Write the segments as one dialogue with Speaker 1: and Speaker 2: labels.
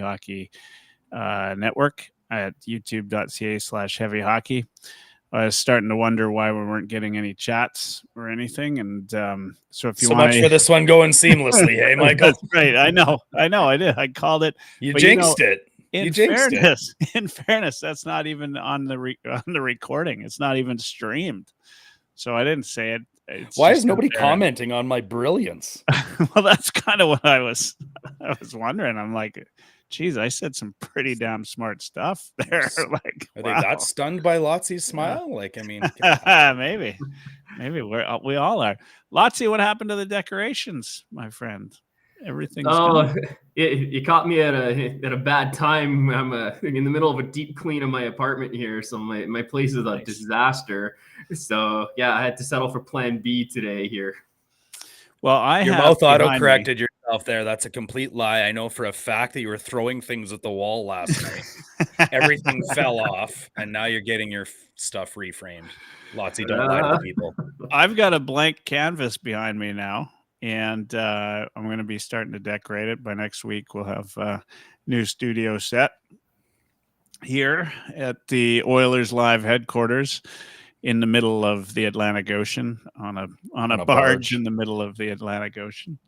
Speaker 1: Hockey Network at youtube.ca/heavyhockey. I was starting to wonder why we weren't getting any chats or anything. And so if you want
Speaker 2: much for this one going seamlessly, hey, Michael?
Speaker 1: That's right. I know. I did. I called it.
Speaker 2: You jinxed it.
Speaker 1: In fairness, that's not even on the recording. It's not even streamed. So I didn't say it.
Speaker 2: Why is nobody commenting on my brilliance?
Speaker 1: Well, that's kind of what I was wondering. I'm like, geez, I said some pretty damn smart stuff there. Like,
Speaker 2: are they that stunned by Lotsy's smile? Like, I mean,
Speaker 1: maybe we all are. Lotsy, what happened to the decorations, my friend? Everything's
Speaker 3: you caught me at a bad time. I'm in the middle of a deep clean of my apartment here, so my place is a disaster. So yeah, I had to settle for Plan B today here.
Speaker 2: Well, your mouth auto-corrected yourself there. That's a complete lie. I know for a fact that you were throwing things at the wall last night. Everything fell off, and now you're getting your stuff reframed. Lotsy, don't lie to the people.
Speaker 1: I've got a blank canvas behind me now. And I'm going to be starting to decorate it. By next week, we'll have a new studio set here at the Oilerslive headquarters in the middle of the Atlantic Ocean on a barge in the middle of the Atlantic Ocean.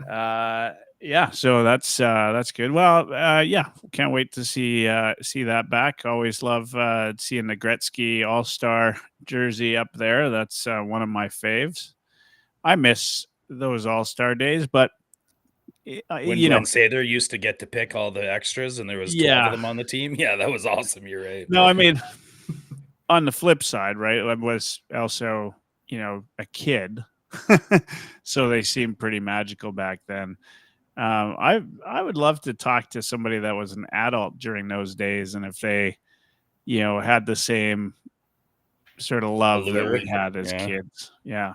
Speaker 1: Yeah, so that's good. Well, yeah, can't wait to see that back. Always love seeing the Gretzky All-Star jersey up there. That's one of my faves. I miss those All-Star days, but
Speaker 2: when Glenn Sather used to get to pick all the extras and there was 12 of them on the team. Yeah, that was awesome. You're right.
Speaker 1: No, I mean, on the flip side, right? I was also, a kid. So they seemed pretty magical back then. I would love to talk to somebody that was an adult during those days. And if they, had the same sort of love that we had as kids. Yeah.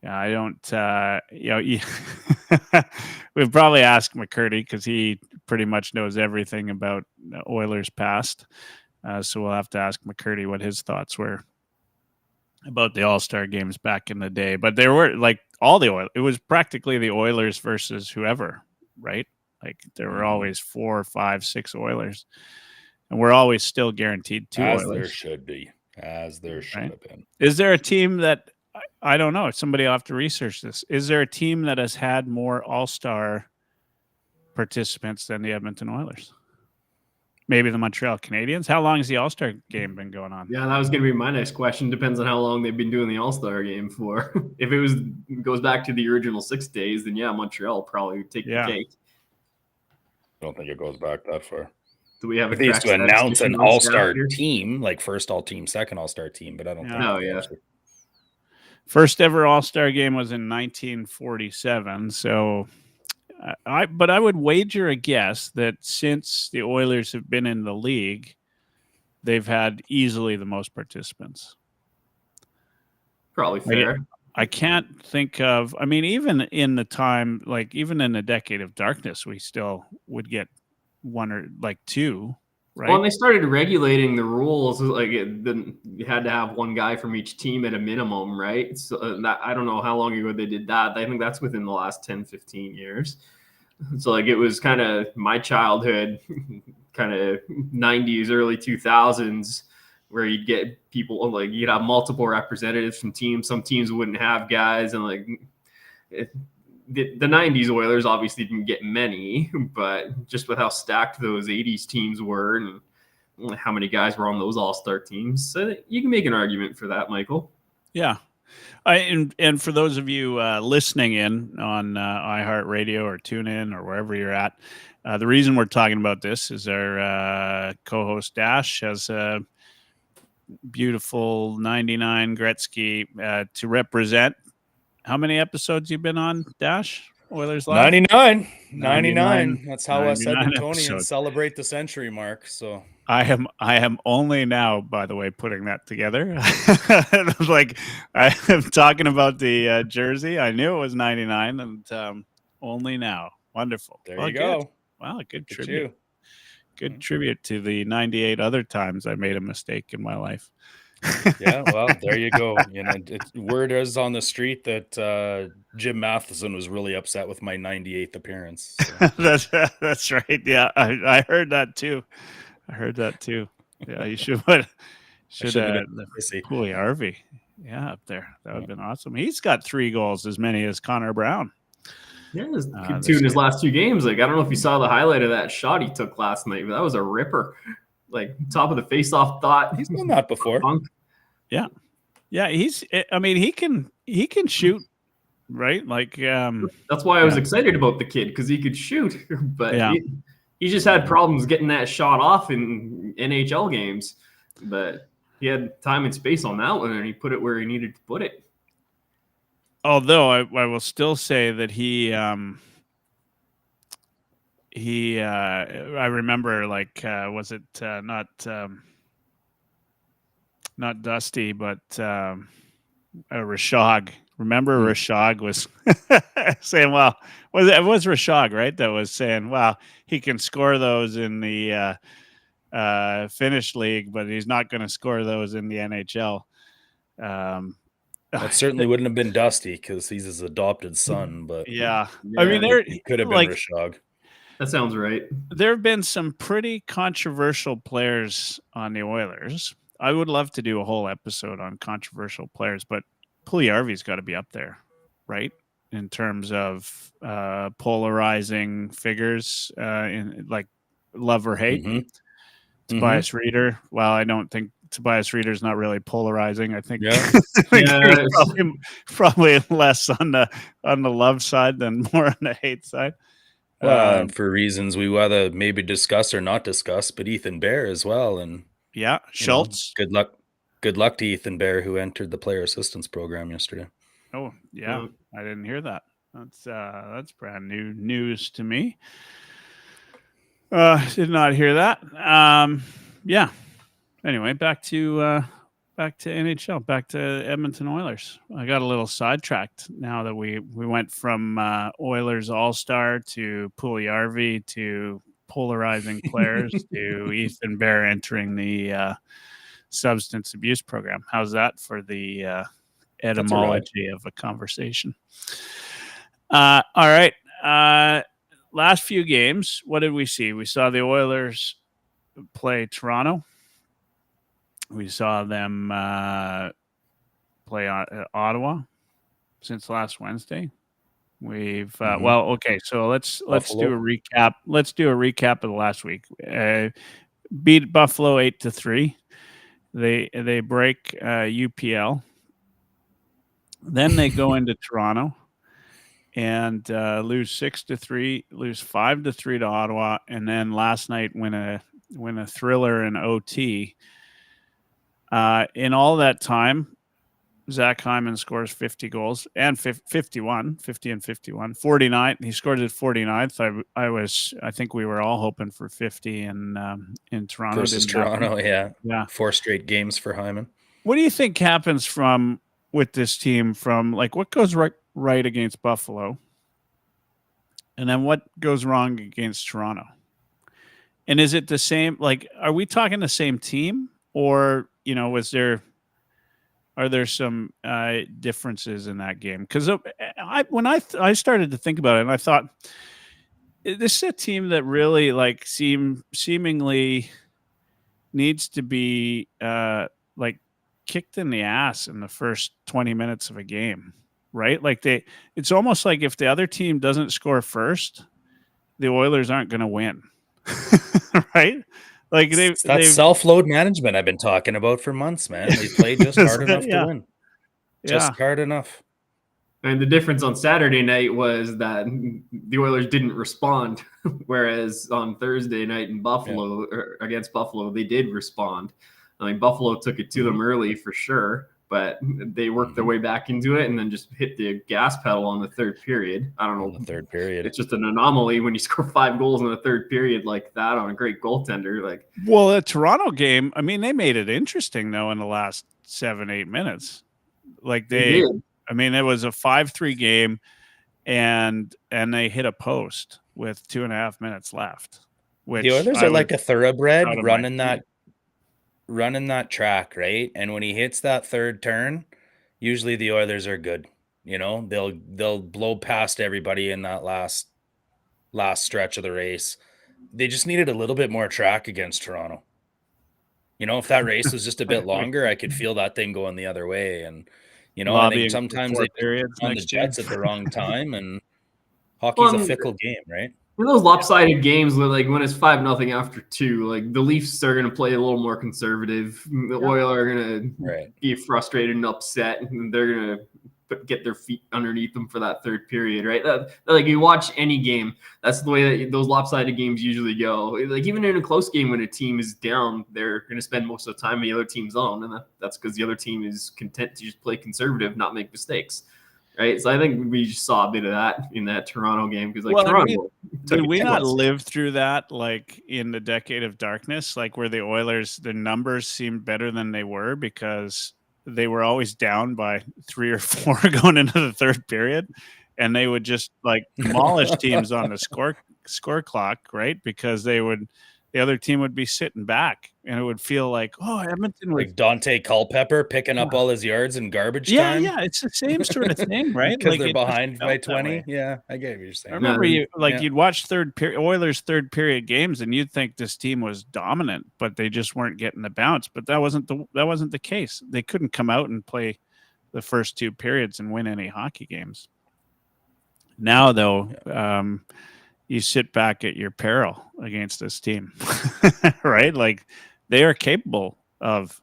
Speaker 1: Yeah, I don't, we've probably asked McCurdy because he pretty much knows everything about Oilers past. So we'll have to ask McCurdy what his thoughts were about the All-Star games back in the day. But there were like all the Oilers. It was practically the Oilers versus whoever, right? Like there were always 4, 5, 6 Oilers. And we're always still guaranteed 2
Speaker 2: As
Speaker 1: Oilers.
Speaker 2: There should be. As there should have been.
Speaker 1: Is there a team that... I don't know. Somebody will have to research this. Is there a team that has had more All-Star participants than the Edmonton Oilers? Maybe the Montreal Canadiens. How long has the All-Star game been going on?
Speaker 3: Yeah, that was going to be my next question. Depends on how long they've been doing the All-Star game for. If it goes back to the original 6 days, then yeah, Montreal probably would take the cake.
Speaker 2: I don't think it goes back that far.
Speaker 3: Do we have
Speaker 2: they used to announce an All-Star team, like first All Team, second All-Star team, but I don't think.
Speaker 3: Oh yeah.
Speaker 1: First ever All-Star game was in 1947. So, I would wager a guess that since the Oilers have been in the league, they've had easily the most participants.
Speaker 3: Probably fair.
Speaker 1: I can't think of. I mean, even in the time, like even in the decade of darkness, we still would get 1 or 2. Right.
Speaker 3: Well, and they started regulating the rules. Like you had to have one guy from each team at a minimum, right? So I don't know how long ago they did that. I think that's within the last 10, 15 years. So like it was kind of my childhood, kind of 90s, early 2000s, where you'd get people like you'd have multiple representatives from teams. Some teams wouldn't have guys, and like the 90s Oilers obviously didn't get many, but just with how stacked those 80s teams were and how many guys were on those all-star teams, so you can make an argument for that, Michael.
Speaker 1: Yeah. And for those of you listening in on iHeartRadio or TuneIn or wherever you're at, the reason we're talking about this is our co-host Dash has a beautiful 99 Gretzky to represent. How many episodes you've been on, Dash? Oilers Live?
Speaker 2: 99. That's how us Edmontonians celebrate the century mark. So
Speaker 1: I am only now, by the way, putting that together. Like I am talking about the jersey. I knew it was 99, and only now. Wonderful.
Speaker 2: There you go.
Speaker 1: Good. Wow, good tribute. Good tribute to the 98 other times I made a mistake in my life.
Speaker 2: Yeah, well, there you go. Word is on the street that Jim Matheson was really upset with my 98th appearance. So.
Speaker 1: That's right. Yeah, I heard that too. Yeah, you should have Puljujarvi. Yeah, up there. That would have been awesome. He's got 3 goals, as many as Connor Brown.
Speaker 3: Yeah, two in his last 2 games. Like, I don't know if you saw the highlight of that shot he took last night, but that was a ripper. Like, top of the face-off thought.
Speaker 2: He's done that before.
Speaker 1: Yeah. He can shoot, right? Like,
Speaker 3: that's why I was excited about the kid, because he could shoot, but he just had problems getting that shot off in NHL games. But he had time and space on that one, and he put it where he needed to put it.
Speaker 1: Although I will still say that I remember, like, was it not Dusty, but Rashog. Remember, Rashog was saying, well, it was Rashog, right? That was saying, well, he can score those in the Finnish league, but he's not going to score those in the NHL.
Speaker 2: That certainly wouldn't have been Dusty, because he's his adopted son. But
Speaker 1: yeah. I mean,
Speaker 2: it could have been Rashog.
Speaker 3: That sounds right.
Speaker 1: There have been some pretty controversial players on the Oilers. I would love to do a whole episode on controversial players, but Puljujarvi's got to be up there, right? In terms of polarizing figures, in like love or hate.
Speaker 2: Mm-hmm.
Speaker 1: Tobias Reeder. Well, I don't think Tobias Reeder's not really polarizing. I think, probably less on the love side than more on the hate side.
Speaker 2: For reasons we either maybe discuss or not discuss, but Ethan Bear as well. And
Speaker 1: Schultz.
Speaker 2: Good luck to Ethan Bear, who entered the player assistance program yesterday.
Speaker 1: Oh yeah, I didn't hear that. That's brand new news to me. Did not hear that. Yeah. Anyway, back to NHL, back to Edmonton Oilers. I got a little sidetracked now that we went from Oilers All-Star to Puljujarvi to polarizing players to Ethan Bear entering the substance abuse program. How's that for the etymology of a conversation? All right. Last few games, what did we see? We saw the Oilers play Toronto. We saw them play Ottawa since last Wednesday. We've so let's do a recap. Let's do a recap of the last week. Beat Buffalo 8-3. They break UPL. Then they go into Toronto and lose 6-3, lose 5-3 to Ottawa, and then last night win a thriller in OT. In all that time, Zach Hyman scores 50 goals and 50 and 51, 49. He scored his 49th. I think we were all hoping for 50 in Toronto.
Speaker 2: Versus Toronto,
Speaker 1: yeah.
Speaker 2: 4 straight games for Hyman.
Speaker 1: What do you think happens with this team from, like, what goes right against Buffalo? And then what goes wrong against Toronto? And is it the same, like, are we talking the same team, or, are there some differences in that game? Because when I started to think about it, and I thought, this is a team that really, like, seemingly needs to be like kicked in the ass in the first 20 minutes of a game, right? Like, it's almost like if the other team doesn't score first, the Oilers aren't going to win, right? Like,
Speaker 2: that's self-load management I've been talking about for months, man. They play just hard enough to win. Just hard enough.
Speaker 3: And the difference on Saturday night was that the Oilers didn't respond, whereas on Thursday night in Buffalo, or against Buffalo, they did respond. I mean, Buffalo took it to them early for sure, but they worked their way back into it and then just hit the gas pedal on the third period. I don't know.
Speaker 2: The third period. It's
Speaker 3: just an anomaly when you score 5 goals in the third period like that on a great goaltender. Like,
Speaker 1: well, the Toronto game, I mean, they made it interesting though in the last 7-8 minutes. Like they did. I mean, it was a 5-3 game, and they hit a post with 2.5 minutes left. Which
Speaker 2: the Oilers are like a thoroughbred running running that track, right? And when he hits that third turn, usually the Oilers are good. They'll blow past everybody in that last stretch of the race. They just needed a little bit more track against Toronto. If that race was just a bit longer, I could feel that thing going the other way. And I think sometimes they just on the Jets at the wrong time, and hockey's a fickle game, right?
Speaker 3: In those lopsided games, like when it's 5-0 after 2, like the Leafs are going to play a little more conservative. The Oilers are going to be frustrated and upset, and they're going to get their feet underneath them for that third period, right? Like you watch any game, that's the way that those lopsided games usually go. Like even in a close game, when a team is down, they're going to spend most of the time in the other team's zone, and that's because the other team is content to just play conservative, not make mistakes. Right, so I think we just saw a bit of that in that Toronto game because, Toronto.
Speaker 1: Did we not live through that, like in the decade of darkness, like where the Oilers, the numbers seemed better than they were because they were always down by 3 or 4 going into the third period, and they would just like demolish teams on the score clock, right? Because the other team would be sitting back, and it would feel like, Edmonton was
Speaker 2: like Dante Culpepper picking up all his yards in garbage time.
Speaker 1: Yeah, it's the same sort of thing, right?
Speaker 2: Because they're behind by 20. Yeah, I get what you're saying.
Speaker 1: I remember you'd watch Oilers third period games, and you'd think this team was dominant, but they just weren't getting the bounce. But that wasn't the case. They couldn't come out and play the first 2 periods and win any hockey games. Now, though, you sit back at your peril against this team, right? Like they are capable of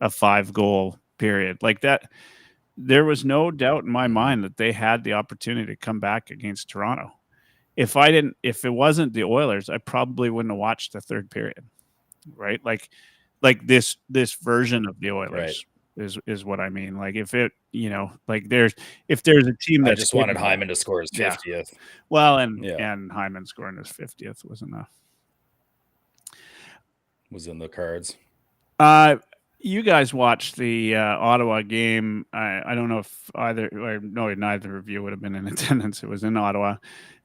Speaker 1: a 5-goal period like that. There was no doubt in my mind that they had the opportunity to come back against Toronto. If it wasn't the Oilers, I probably wouldn't have watched the third period, right? Like this version of the Oilers is what I mean. Like if it, if there's a team that
Speaker 2: just wanted Hyman to score his 50th.
Speaker 1: Well, and Hyman scoring his 50th was enough.
Speaker 2: Was in the cards.
Speaker 1: You guys watched the Ottawa game. I don't know if neither of you would have been in attendance. It was in Ottawa,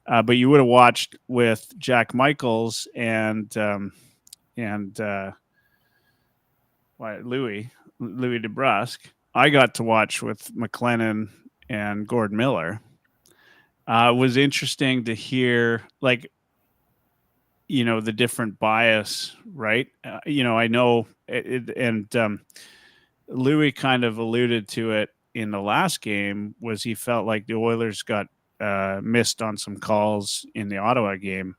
Speaker 1: but you would have watched with Jack Michaels and Louis DeBrusque. I got to watch with McLennan and Gordon Miller. It was interesting to hear, the different bias, right? I know and Louis kind of alluded to it in the last game, was he felt like the Oilers got missed on some calls in the Ottawa game.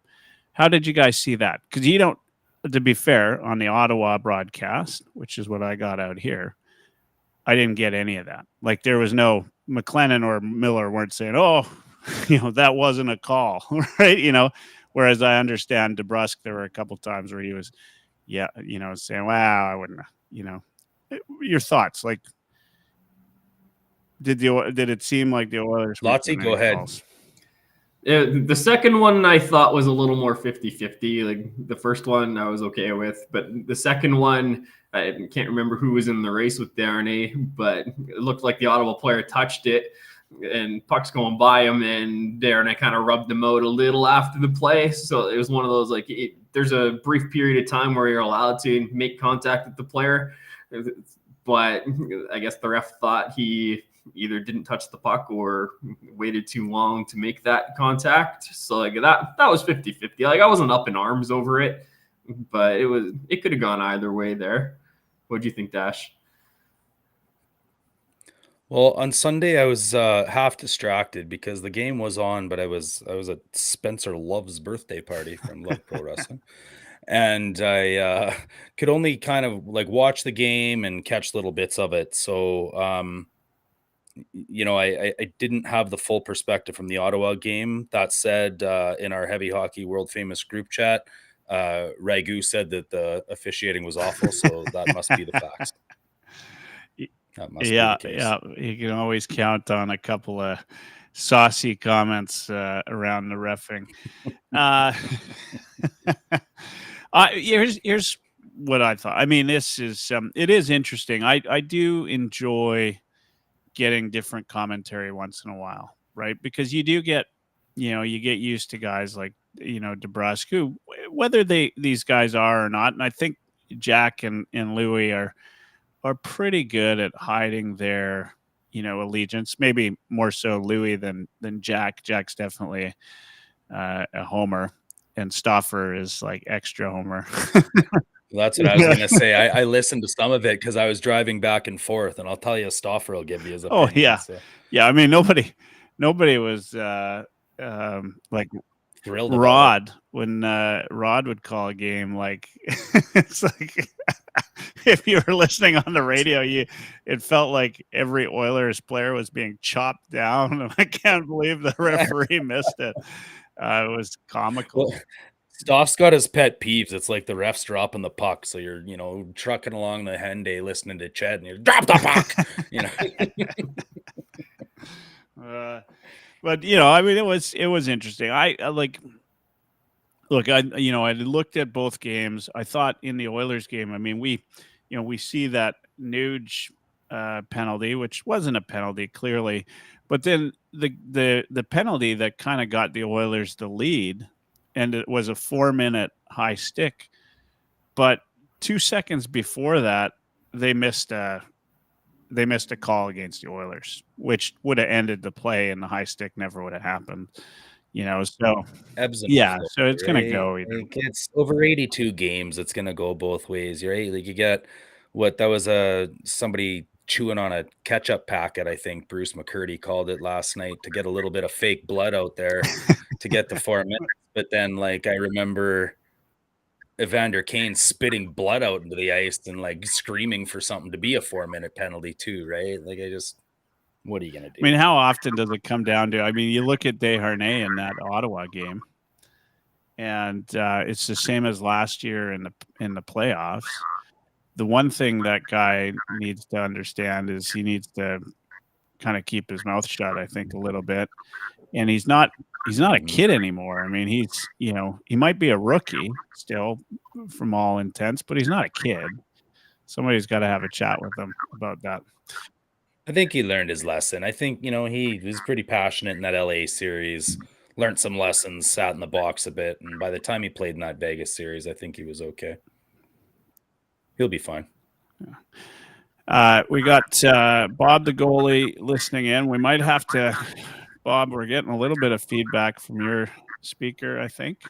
Speaker 1: How did you guys see that? Because to be fair, on the Ottawa broadcast, which is what I got out here, I didn't get any of that. Like there was no McLennan or Miller weren't saying, that wasn't a call, right? Whereas I understand DeBrusque, there were a couple times where he was, saying, wow, I wouldn't, your thoughts, like, did it seem like the Oilers?
Speaker 2: Lotsy, go ahead.
Speaker 1: Calls?
Speaker 3: The second one I thought was a little more 50-50. Like the first one I was okay with, but the second one, I can't remember who was in the race with Darnay, but it looked like the Ottawa player touched it and puck's going by him, and Darnay kind of rubbed him out a little after the play. So it was one of those, there's a brief period of time where you're allowed to make contact with the player, but I guess the ref thought he either didn't touch the puck or waited too long to make that contact. So that was 50-50. Like I wasn't up in arms over it, but it could have gone either way there. What do you think, Dash?
Speaker 2: Well, on Sunday I was half distracted because the game was on, but I was at Spencer Love's birthday party from Love Pro Wrestling. And I could only kind of watch the game and catch little bits of it. So I didn't have the full perspective from the Ottawa game. That said, in our Heavy Hockey World Famous group chat, Ragu said that the officiating was awful, so that must be the facts. That must be the case.
Speaker 1: Yeah. You can always count on a couple of saucy comments around the reffing. Here's what I thought. I mean, this is it is interesting. I do enjoy getting different commentary once in a while, right? Because you do get, you get used to guys like, DeBrusque, who, whether these guys are or not, and I think Jack and Louis are pretty good at hiding their, allegiance. Maybe more so Louis than Jack. Jack's definitely a homer, and Stauffer is like extra homer.
Speaker 2: That's what I was going to say. I listened to some of it because I was driving back and forth, and I'll tell you, Stauffer will give you his opinion.
Speaker 1: Oh yeah, so. Yeah. I mean, nobody was like
Speaker 2: thrilled.
Speaker 1: Rod when Rod would call a game. Like it's like if you were listening on the radio, it felt like every Oilers player was being chopped down, and I can't believe the referee missed it. It was comical.
Speaker 2: Well, Stoff's got his pet peeves. It's like the refs dropping the puck. So you're, trucking along the Henday listening to Ched and you drop the puck,
Speaker 1: But, I mean, it was interesting. I looked at both games. I thought in the Oilers game, I mean, we see that Nuge penalty, which wasn't a penalty clearly, but then the penalty that kind of got the Oilers the lead, and it was a 4-minute high stick. But 2 seconds before that, they missed a call against the Oilers, which would have ended the play, and the high stick never would have happened. So yeah, so it's going to go.
Speaker 2: Like it's over 82 games. It's going to go both ways. You're right. Like you get that was somebody chewing on a ketchup packet. I think Bruce McCurdy called it last night, to get a little bit of fake blood out there to get the 4 minutes. But then, like, I remember Evander Kane spitting blood out into the ice and like screaming for something to be a 4-minute penalty too, right? Like, what are you gonna do?
Speaker 1: I mean, how often does it come down to? I mean, you look at Desharnais in that Ottawa game, and it's the same as last year in the playoffs. The one thing that guy needs to understand is he needs to kind of keep his mouth shut, I think, a little bit. And he's not a kid anymore. I mean, he might be a rookie still from all intents, but he's not a kid. Somebody's got to have a chat with him about that.
Speaker 2: I think he learned his lesson. I think, he was pretty passionate in that LA series, learned some lessons, sat in the box a bit. And by the time he played in that Vegas series, I think he was okay. He'll be fine.
Speaker 1: Yeah. We got Bob, the goalie, listening in. We might have to, Bob, we're getting a little bit of feedback from your speaker, I think.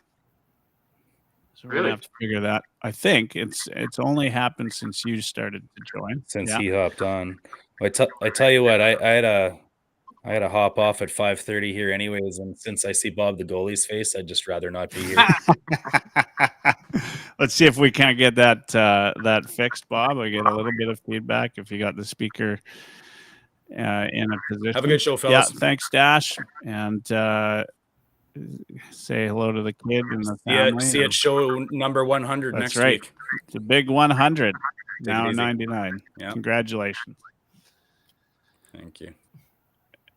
Speaker 1: So we're going to have to figure that. I think it's only happened since you started to join.
Speaker 2: Since he hopped on. I tell you what, I had to hop off at 5:30 here anyways, and since I see Bob the goalie's face, I'd just rather not be here.
Speaker 1: Let's see if we can't get that fixed, Bob. I get a little bit of feedback if you got the speaker in a position.
Speaker 2: Have a good show, fellas.
Speaker 1: Yeah, thanks, Dash, and say hello to the kid and the family.
Speaker 2: See it show number 100
Speaker 1: That's
Speaker 2: next
Speaker 1: right.
Speaker 2: week.
Speaker 1: It's a big 100. Now 99. Yeah. Congratulations.
Speaker 2: Thank you.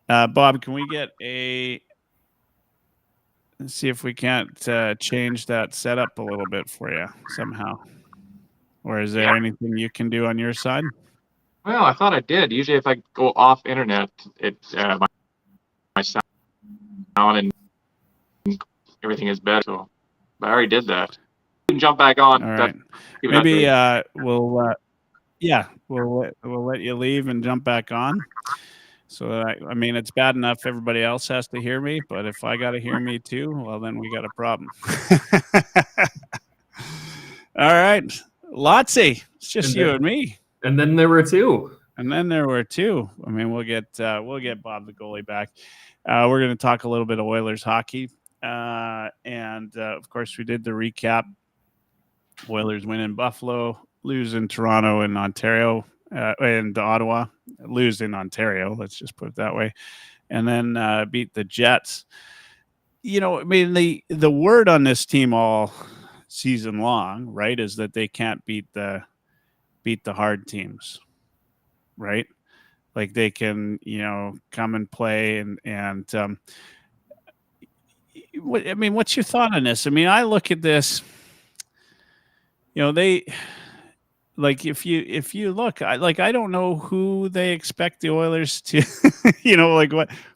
Speaker 1: Bob, can we get let's see if we can't change that setup a little bit for you somehow. Or is there anything you can do on your side?
Speaker 4: Well, I thought I did. Usually if I go off internet, my sound and everything is better. So I already did that. You can jump back on.
Speaker 1: All right. Maybe we'll let you leave and jump back on. So I mean, it's bad enough everybody else has to hear me, but if I got to hear me too, well, then we got a problem. All right, Lotsy, it's just you and me.
Speaker 3: And then there were two.
Speaker 1: I mean, we'll get Bob the goalie back. We're going to talk a little bit of Oilers hockey, and of course, we did the recap. Oilers win in Buffalo, lose in Toronto and Ontario. And Ottawa, lose in Ontario, let's just put it that way, and then beat the Jets. I mean, the word on this team all season long, right, is that they can't beat the hard teams, right? Like they can, come and play and I mean, what's your thought on this? I mean, I look at this, they. Like if you look, I don't know who they expect the Oilers to,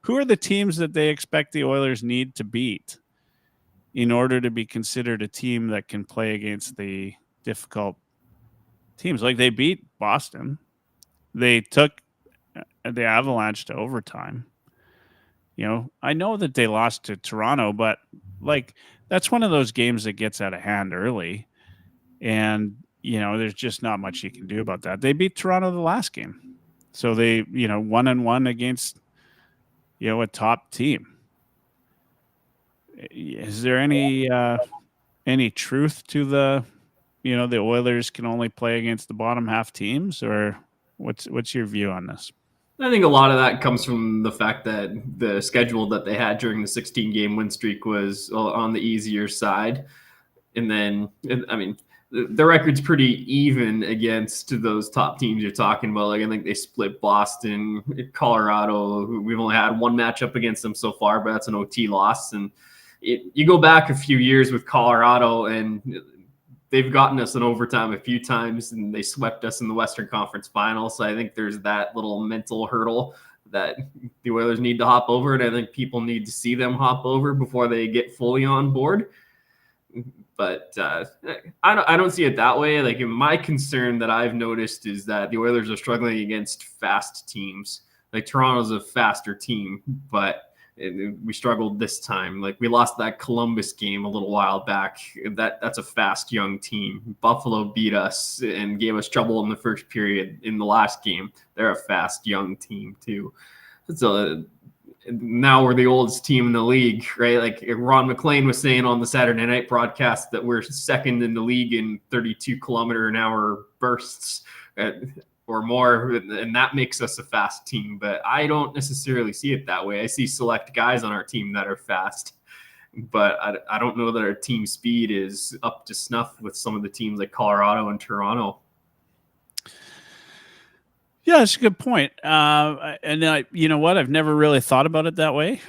Speaker 1: who are the teams that they expect the Oilers need to beat in order to be considered a team that can play against the difficult teams. Like they beat Boston. They took the Avalanche to overtime. I know that they lost to Toronto, but like that's one of those games that gets out of hand early. And, there's just not much you can do about that. They beat Toronto the last game. So they, 1-1 against, a top team. Is there any truth to the Oilers can only play against the bottom half teams, or what's your view on this?
Speaker 3: I think a lot of that comes from the fact that the schedule that they had during the 16-game win streak was on the easier side. And then, the record's pretty even against those top teams you're talking about. Like I think they split Boston, Colorado. We've only had one matchup against them so far, but that's an OT loss. And you go back a few years with Colorado, and they've gotten us in overtime a few times, and they swept us in the Western Conference Finals. So I think there's that little mental hurdle that the Oilers need to hop over, and I think people need to see them hop over before they get fully on board. But I don't see it that way. Like my concern that I've noticed is that the Oilers are struggling against fast teams. Like Toronto's a faster team, but we struggled this time. Like we lost that Columbus game a little while back. That's a fast young team. Buffalo beat us and gave us trouble in the first period in the last game. They're a fast young team too. So now we're the oldest team in the league, right? Like Ron McLean was saying on the Saturday night broadcast that we're second in the league in 32-kilometer-an-hour bursts or more, and that makes us a fast team. But I don't necessarily see it that way. I see select guys on our team that are fast, but I don't know that our team speed is up to snuff with some of the teams like Colorado and Toronto.
Speaker 1: Yeah, that's a good point. And you know what? I've never really thought about it that way.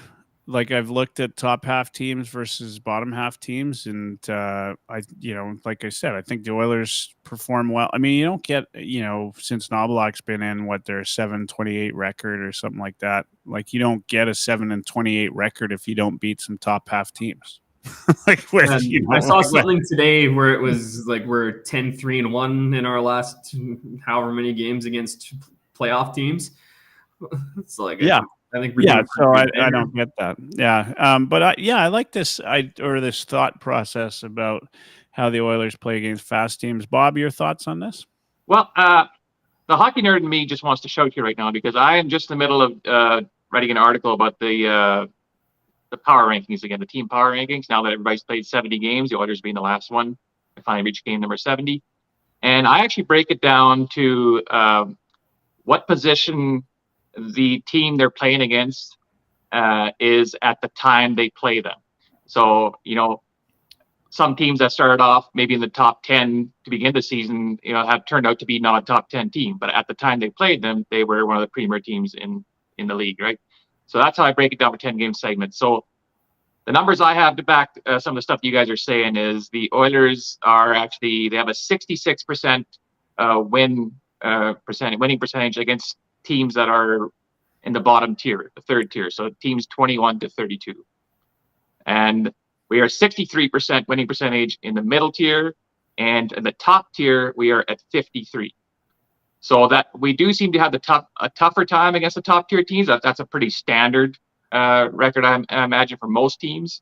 Speaker 1: Like I've looked at top half teams versus bottom half teams, and like I said, I think the Oilers perform well. I mean, you don't get, since Knoblauch's been in, their 7-28 record or something like that. Like you don't get a 7-28 record if you don't beat some top half teams. I
Speaker 3: saw something today where it was like we're 10-3-1 in our last however many games against playoff teams. It's like I think
Speaker 1: so I don't get that. But I like this this thought process about how the Oilers play against fast teams. Bob, your thoughts on this?
Speaker 4: Well, the hockey nerd in me just wants to shout you right now because I am just in the middle of writing an article about the power rankings again, the team power rankings. Now that everybody's played 70 games, the Oilers being the last one, I finally reached game number 70. And I actually break it down to what position the team they're playing against is at the time they play them. So, some teams that started off maybe in the top 10 to begin the season, have turned out to be not a top 10 team. But at the time they played them, they were one of the premier teams in the league, right? So that's how I break it down for 10-game segments. So the numbers I have to back some of the stuff you guys are saying is the Oilers are they have a 66% winning percentage against teams that are in the bottom tier, the third tier. So teams 21 to 32. And we are 63% winning percentage in the middle tier. And in the top tier, we are at 53. So that we do seem to have a tougher time against the top tier teams. That's a pretty standard record, I imagine, for most teams.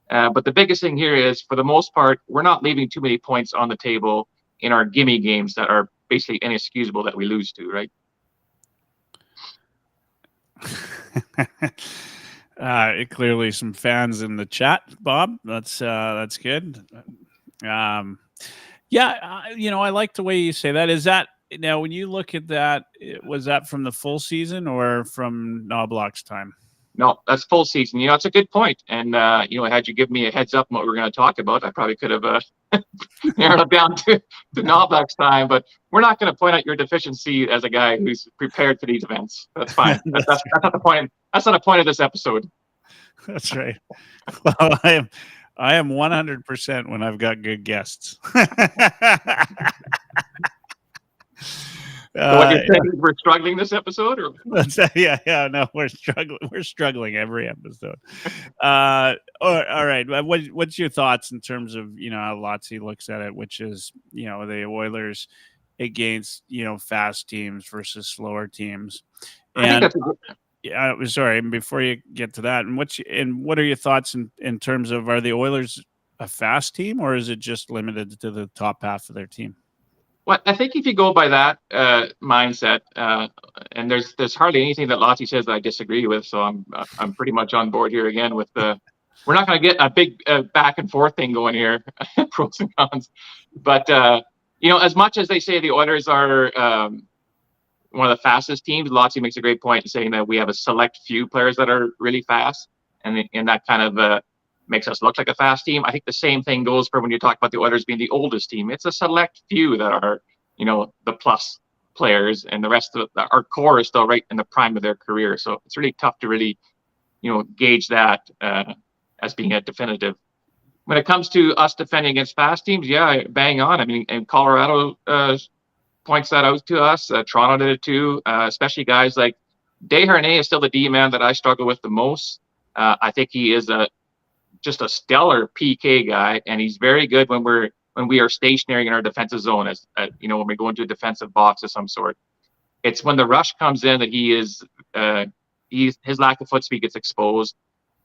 Speaker 4: But the biggest thing here is, for the most part, we're not leaving too many points on the table in our gimme games that are basically inexcusable that we lose to, right?
Speaker 1: Clearly some fans in the chat, Bob. That's good. I like the way you say that. Is that, now, when you look at that, was that from the full season or from Knoblauch's time?
Speaker 4: No, that's full season. It's a good point. And, had you given me a heads up on what we're going to talk about, I probably could have narrowed it down to Knoblauch's time. But we're not going to point out your deficiency as a guy who's prepared for these events. That's fine. That's not the point. That's not the point of this episode.
Speaker 1: That's right. Well, I am 100% when I've got good guests.
Speaker 4: So what you're saying is we're struggling this episode, or
Speaker 1: no, we're struggling every episode. All right, what's your thoughts in terms of how Lotzi looks at it, which is the Oilers against, fast teams versus slower teams.
Speaker 4: I think that's
Speaker 1: sorry, before you get to that, and what are your thoughts in terms of, are the Oilers a fast team, or is it just limited to the top half of their team?
Speaker 4: Well, I think if you go by that mindset, and there's hardly anything that Lottie says that I disagree with, so I'm pretty much on board here again with the. We're not going to get a big back and forth thing going here, pros and cons, but as much as they say the Oilers are one of the fastest teams, Lottie makes a great point in saying that we have a select few players that are really fast, and that kind of makes us look like a fast team. I think the same thing goes for when you talk about the Oilers being the oldest team. It's a select few that are, the plus players, and the rest of our core is still right in the prime of their career. So it's really tough to really, gauge that as being a definitive. When it comes to us defending against fast teams, yeah, bang on. I mean, and Colorado points that out to us. Toronto did it too, especially guys like Desharnais is still the D-man that I struggle with the most. I think he is just a stellar PK guy, and he's very good when we are stationary in our defensive zone, as when we go into a defensive box of some sort. It's when the rush comes in that his lack of foot speed gets exposed.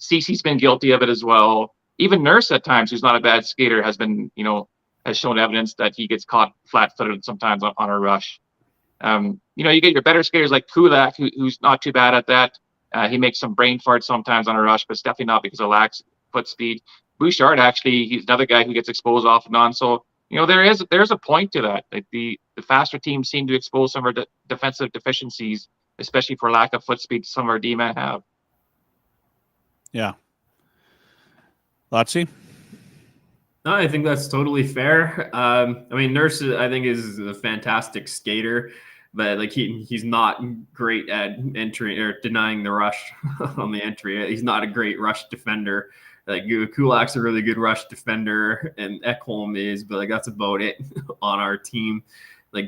Speaker 4: Cece's been guilty of it as well. Even Nurse at times, who's not a bad skater, has been has shown evidence that he gets caught flat-footed sometimes on a rush. You get your better skaters like Kulak, who's not too bad at that. He makes some brain farts sometimes on a rush, but it's definitely not because of lacks foot speed. Bouchard, actually, he's another guy who gets exposed off and on. So, there's a point to that. Like the faster teams seem to expose some of our defensive deficiencies, especially for lack of foot speed some of our D-men have.
Speaker 1: Yeah. Lotsie?
Speaker 3: No, I think that's totally fair. Nurse, I think, is a fantastic skater, but he's not great at entering or denying the rush on the entry. He's not a great rush defender. Kulak's a really good rush defender, and Ekholm is, but that's about it on our team.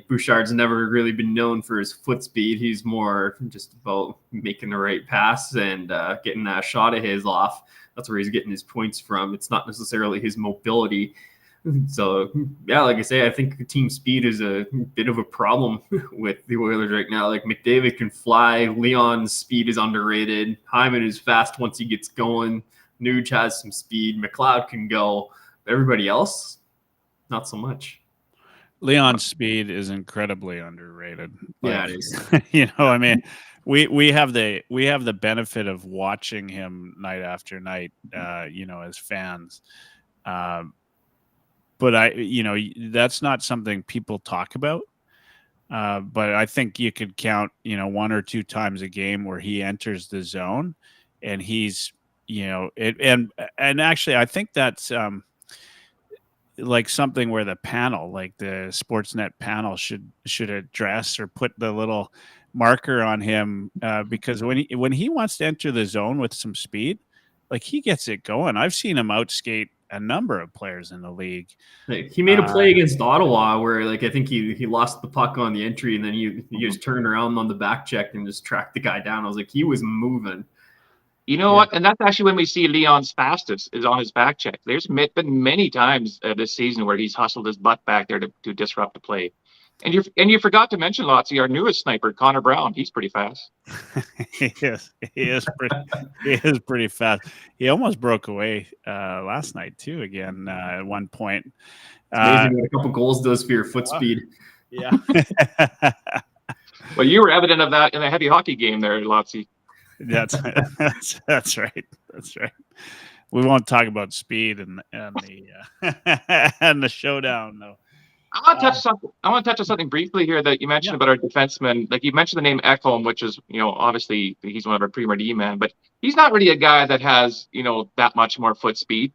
Speaker 3: Bouchard's never really been known for his foot speed. He's more just about making the right pass and getting that shot of his off. That's where he's getting his points from. It's not necessarily his mobility. So, yeah, like I say, I think team speed is a bit of a problem with the Oilers right now. McDavid can fly. Leon's speed is underrated. Hyman is fast once he gets going. Nuge has some speed. McLeod can go. But everybody else, not so much.
Speaker 1: Leon's speed is incredibly underrated.
Speaker 3: Yeah, it is.
Speaker 1: We have the benefit of watching him night after night, as fans. But that's not something people talk about. But I think you could count, one or two times a game where he enters the zone, and he's, and actually I think that's something where the panel, the Sportsnet panel, should address or put the little marker on him, because when he wants to enter the zone with some speed, he gets it going. I've seen him outskate a number of players in the league.
Speaker 3: He made a play against Ottawa where I think he lost the puck on the entry, and then he just turned around on the back check and just tracked the guy down. I was like, he was moving.
Speaker 4: You know what? And that's actually when we see Leon's fastest is on his back check. There's been many times this season where he's hustled his butt back there to disrupt the play. And you forgot to mention, Lotsie, our newest sniper, Connor Brown. He's pretty fast.
Speaker 1: He is pretty fast. He almost broke away last night too. Again, at one point.
Speaker 3: It's amazing what a couple goals does for your foot speed.
Speaker 1: Yeah.
Speaker 4: Well, you were evident of that in the heavy hockey game there, Lotsie.
Speaker 1: That's right. That's right. We won't talk about speed and the and the showdown though.
Speaker 4: I want to touch on something briefly here that you mentioned about our defensemen. You mentioned the name Ekholm, which is, obviously he's one of our premier D-men, but he's not really a guy that has, that much more foot speed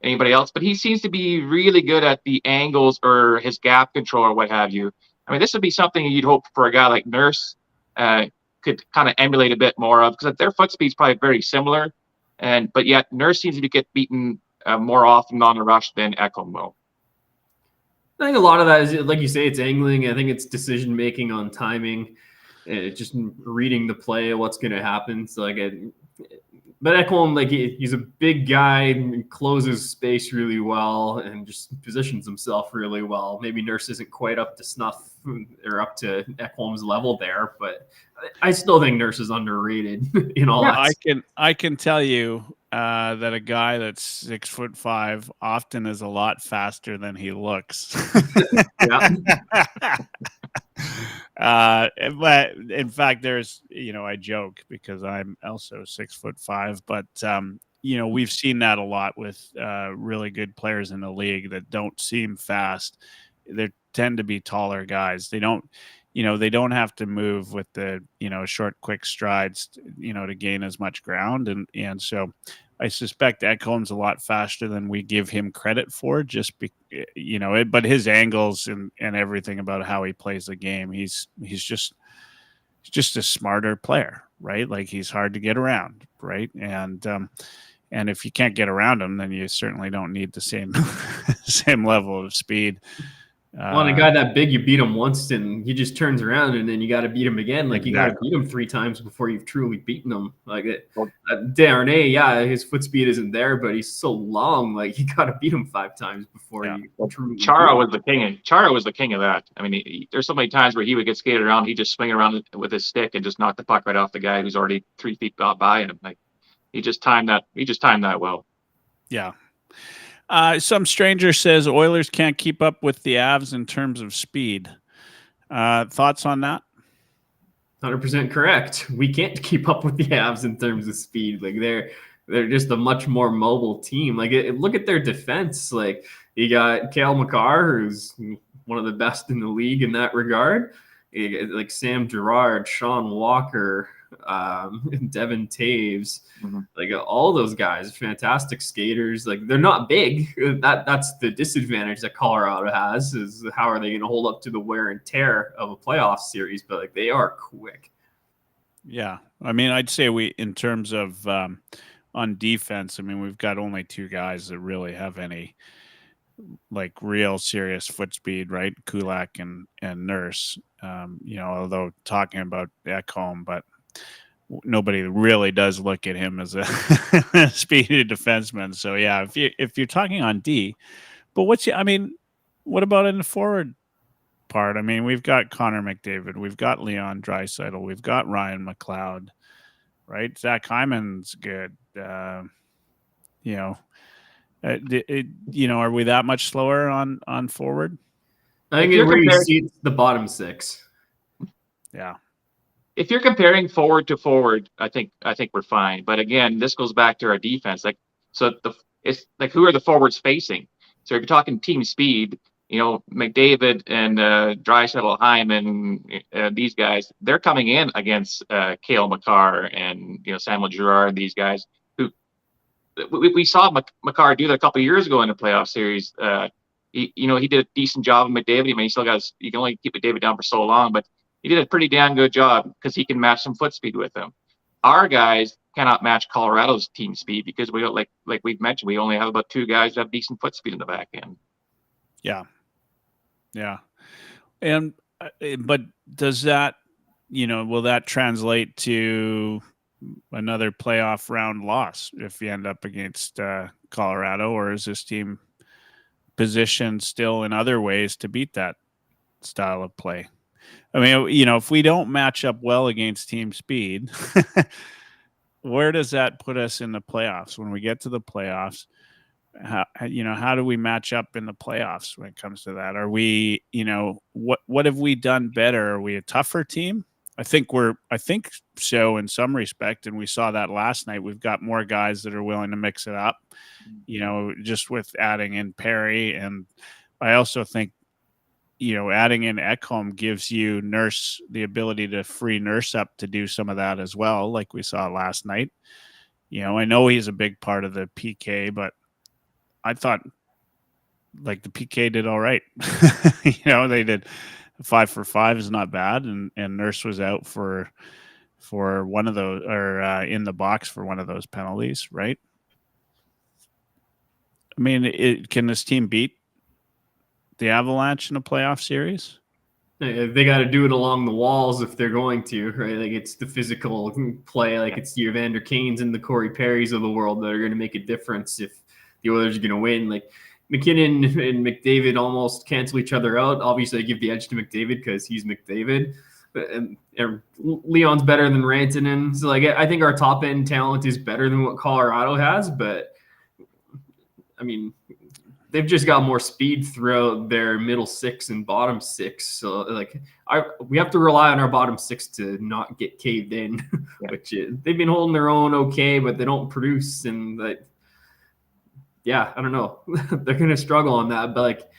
Speaker 4: anybody else. But he seems to be really good at the angles or his gap control or what have you. This would be something you'd hope for a guy like Nurse could kind of emulate a bit more of, because their foot speed is probably very similar, but yet Nurse seems to get beaten more often on the rush than Ekholm will.
Speaker 3: I think a lot of that is, like you say, it's angling. I think it's decision making on timing, just reading the play, what's going to happen. So But Ekholm, like he's a big guy, closes space really well, and just positions himself really well. Maybe Nurse isn't quite up to snuff or up to Ekholm's level there, but I still think Nurse is underrated. In all,
Speaker 1: I can tell you that a guy that's 6'5" often is a lot faster than he looks. But in fact, there's, I joke because I'm also 6'5", but we've seen that a lot with really good players in the league that don't seem fast. They tend to be taller guys. They don't have to move with the, short, quick strides, to gain as much ground. And so I suspect Ekholm's a lot faster than we give him credit for, but his angles and everything about how he plays the game, he's just a smarter player, right? Like he's hard to get around, right? And if you can't get around him, then you certainly don't need the same level of speed.
Speaker 3: Well, a guy that big, you beat him once, and he just turns around, and then you got to beat him again. Like you got to beat him 3 times before you've truly beaten him. Like Darnay, yeah, his foot speed isn't there, but he's so long. Like you got to beat him 5 times before you truly.
Speaker 4: Chara was the king. Chara was the king of that. I mean, there's so many times where he would get skated around, he just swing around with his stick and just knock the puck right off the guy who's already 3 feet by him. Like he just timed that. He just timed that well.
Speaker 1: Yeah. Some stranger says Oilers can't keep up with the Avs in terms of speed. Thoughts on that?
Speaker 3: 100% correct. We can't keep up with the Avs in terms of speed. Like they're just a much more mobile team. Like look at their defense. Like you got Cale Makar, who's one of the best in the league in that regard. Like Sam Girard, Sean Walker, Devin Taves, like all those guys, fantastic skaters. Like they're not big. That's the disadvantage that Colorado has, is how are they going to hold up to the wear and tear of a playoff series? But like they are quick.
Speaker 1: Yeah, I mean, I'd say in terms of on defense, I mean, we've got only 2 guys that really have any like real serious foot speed, right? Kulak and Nurse. Although talking about Ekholm, but nobody really does look at him as a speedy defenseman. So yeah, if you're talking on D, but what about in the forward part? I mean, we've got Connor McDavid, we've got Leon Draisaitl, we've got Ryan McLeod, right? Zach Hyman's good. Are we that much slower on forward?
Speaker 3: I think where you see the bottom 6.
Speaker 1: Yeah.
Speaker 4: If you're comparing forward to forward, I think we're fine. But again, this goes back to our defense. It's like, who are the forwards facing? So if you're talking team speed, McDavid and Draisaitl, Hyman, these guys, they're coming in against Cale Makar and Samuel Girard, these guys who we saw Makar do that a couple of years ago in the playoff series. He did a decent job of McDavid. I mean, you can only keep McDavid down for so long, but he did a pretty damn good job because he can match some foot speed with him. Our guys cannot match Colorado's team speed because we don't, like we've mentioned, we only have about 2 guys that have decent foot speed in the back end.
Speaker 1: Yeah. Yeah. And, but does that, will that translate to another playoff round loss if you end up against Colorado, or is this team positioned still in other ways to beat that style of play? I mean, if we don't match up well against team speed, where does that put us in the playoffs? When we get to the playoffs, how do we match up in the playoffs when it comes to that? Are we, what have we done better? Are we a tougher team? I think so in some respect. And we saw that last night. We've got more guys that are willing to mix it up, just with adding in Perry. And I also think, adding in Ekholm gives you Nurse the ability to free Nurse up to do some of that as well, like we saw last night. I know he's a big part of the PK, but I thought like the PK did all right. They did 5 for 5 is not bad, and Nurse was out for one of those, or in the box for one of those penalties, right? I mean, can this team beat the Avalanche in a playoff series?
Speaker 3: They got to do it along the walls if they're going to, right? Like it's the physical play, like it's the Evander Kanes and the Corey Perrys of the world that are going to make a difference if the Oilers are going to win. Like McKinnon and McDavid almost cancel each other out. Obviously, I give the edge to McDavid because he's McDavid. And Leon's better than Rantanen. So like I think our top end talent is better than what Colorado has, but I mean, they've just got more speed throughout their middle six and bottom six. So like we have to rely on our bottom six to not get caved in, which they've been holding their own okay, but they don't produce. And like, yeah, I don't know. They're going to struggle on that, but like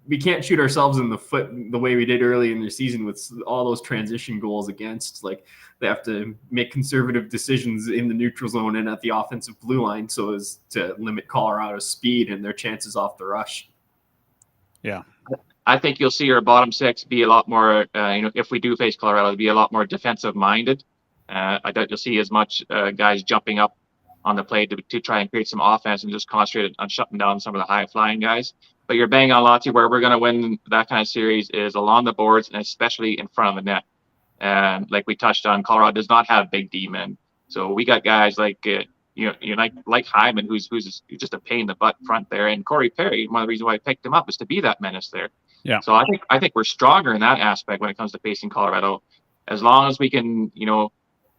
Speaker 3: we can't shoot ourselves in the foot the way we did early in the season with all those transition goals against. Like they have to make conservative decisions in the neutral zone and at the offensive blue line so as to limit Colorado's speed and their chances off the rush.
Speaker 1: Yeah.
Speaker 4: I think you'll see our bottom six be a lot more, if we do face Colorado, be a lot more defensive minded. I doubt you'll see as much guys jumping up on the play to try and create some offense and just concentrate on shutting down some of the high flying guys. But you're banging on Lottie, where we're going to win that kind of series is along the boards and especially in front of the net. And like we touched on, Colorado does not have big D men. So we got guys like like Hyman, who's just a pain in the butt front there, and Corey Perry. One of the reasons why I picked him up is to be that menace there.
Speaker 1: Yeah.
Speaker 4: So I think we're stronger in that aspect when it comes to facing Colorado, as long as we can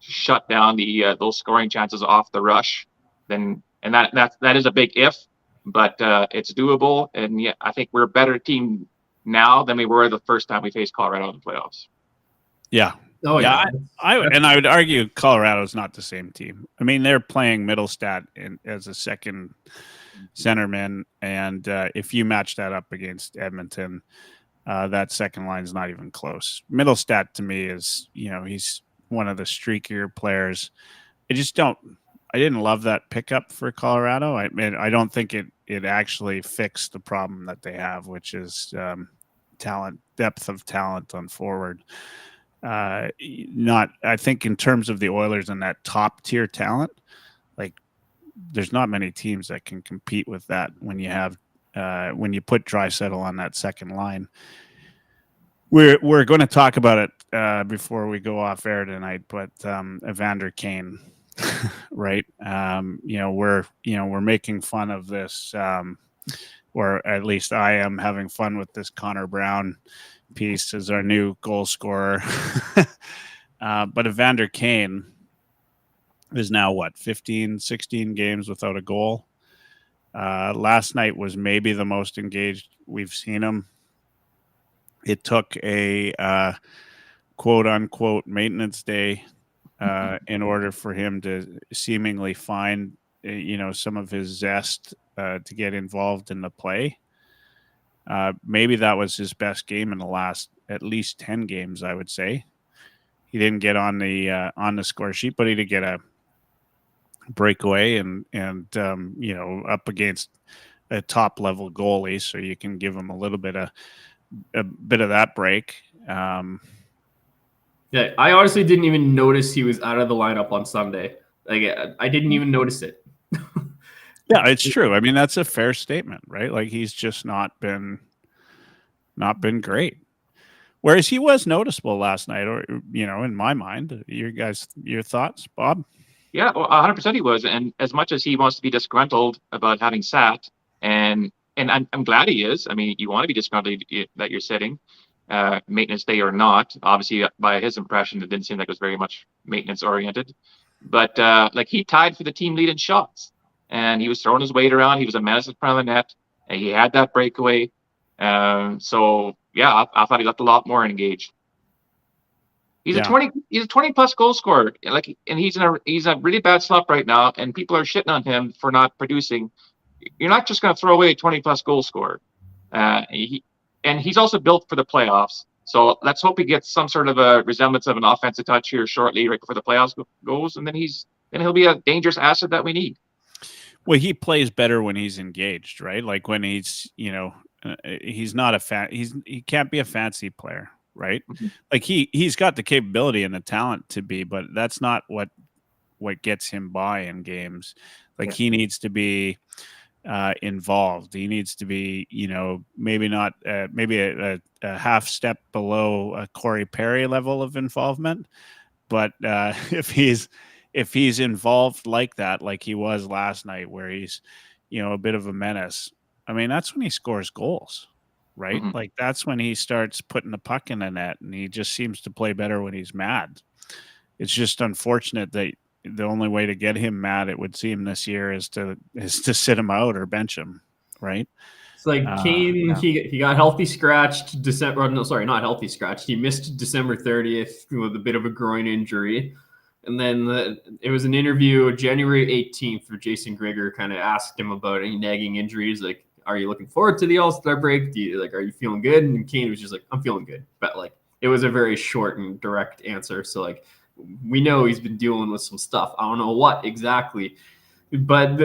Speaker 4: shut down the those scoring chances off the rush. Then and that is a big if. But it's doable, and yeah, I think we're a better team now than we were the first time we faced Colorado in the playoffs.
Speaker 1: Yeah.
Speaker 3: Oh yeah.
Speaker 1: I would argue Colorado's not the same team. I mean, they're playing Middlestat as a second centerman, and if you match that up against Edmonton, that second line is not even close. Middlestat to me is, he's one of the streakier players. I didn't love that pickup for Colorado. I mean, I don't think it actually fixed the problem that they have, which is depth of talent on forward. I think in terms of the Oilers and that top tier talent, like there's not many teams that can compete with that when you have when you put Draisaitl on that second line. We're going to talk about it before we go off air tonight, but Evander Kane. Right. We're making fun of this, or at least I am having fun with this Connor Brown piece as our new goal scorer. But Evander Kane is now 15, 16 games without a goal. Last night was maybe the most engaged we've seen him. It took a quote unquote maintenance day in order for him to seemingly find, some of his zest to get involved in the play. Maybe that was his best game in the last at least 10 games, I would say. He didn't get on the score sheet, but he did get a breakaway and up against a top level goalie, so you can give him a bit of that break.
Speaker 3: Yeah, I honestly didn't even notice he was out of the lineup on Sunday. Like I didn't even notice it.
Speaker 1: Yeah, it's true. I mean, that's a fair statement, right? Like he's just not been great. Whereas he was noticeable last night, or in my mind. Your thoughts, Bob?
Speaker 4: Yeah, well, 100% he was, and as much as he wants to be disgruntled about having sat, and I'm glad he is. I mean, you want to be disgruntled that you're sitting. Maintenance day or not, obviously by his impression, it didn't seem like it was very much maintenance oriented. But he tied for the team lead in shots, and he was throwing his weight around. He was a menace in front of the net, and he had that breakaway. So yeah, I thought he looked a lot more engaged. He's a 20 plus goal scorer, and he's a really bad slump right now, and people are shitting on him for not producing. You're not just going to throw away a 20 plus goal scorer. And he's also built for the playoffs. So let's hope he gets some sort of a resemblance of an offensive touch here shortly, right before the playoffs goes, and then he'll be a dangerous asset that we need.
Speaker 1: Well, he plays better when he's engaged, right? Like when he's, he's not he can't be a fancy player, right? Mm-hmm. Like he's got the capability and the talent to be, but that's not what gets him by in games. Like he needs to be involved. He needs to be, maybe not, maybe a half step below a Corey Perry level of involvement. But if he's involved like that, like he was last night, where he's, a bit of a menace, I mean, that's when he scores goals, right?
Speaker 4: Mm-hmm.
Speaker 1: Like that's when he starts putting the puck in the net, and he just seems to play better when he's mad. It's just unfortunate that the only way to get him mad, it would seem, this year is to sit him out or bench him, right?
Speaker 3: It's like Kane,
Speaker 1: yeah.
Speaker 3: he got healthy scratched December. No, sorry, not healthy scratched. He missed December 30th with a bit of a groin injury. And then it was an interview January 18th where Jason Grigor kind of asked him about any nagging injuries. Like, are you looking forward to the All-Star break? Are you feeling good? And Kane was just like, I'm feeling good. But like, it was a very short and direct answer. So like, we know he's been dealing with some stuff. I don't know what exactly. But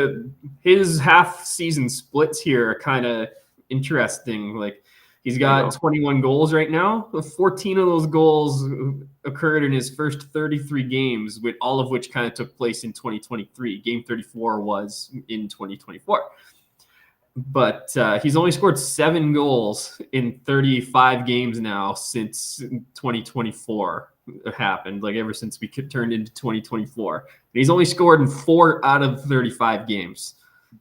Speaker 3: his half season splits here are kind of interesting. Like he's got 21 goals right now. 14 of those goals occurred in his first 33 games, with all of which kind of took place in 2023. Game 34 was in 2024. But he's only scored 7 goals in 35 games now since 2024 happened, like ever since we turned into 2024. And he's only scored in 4 out of 35 games.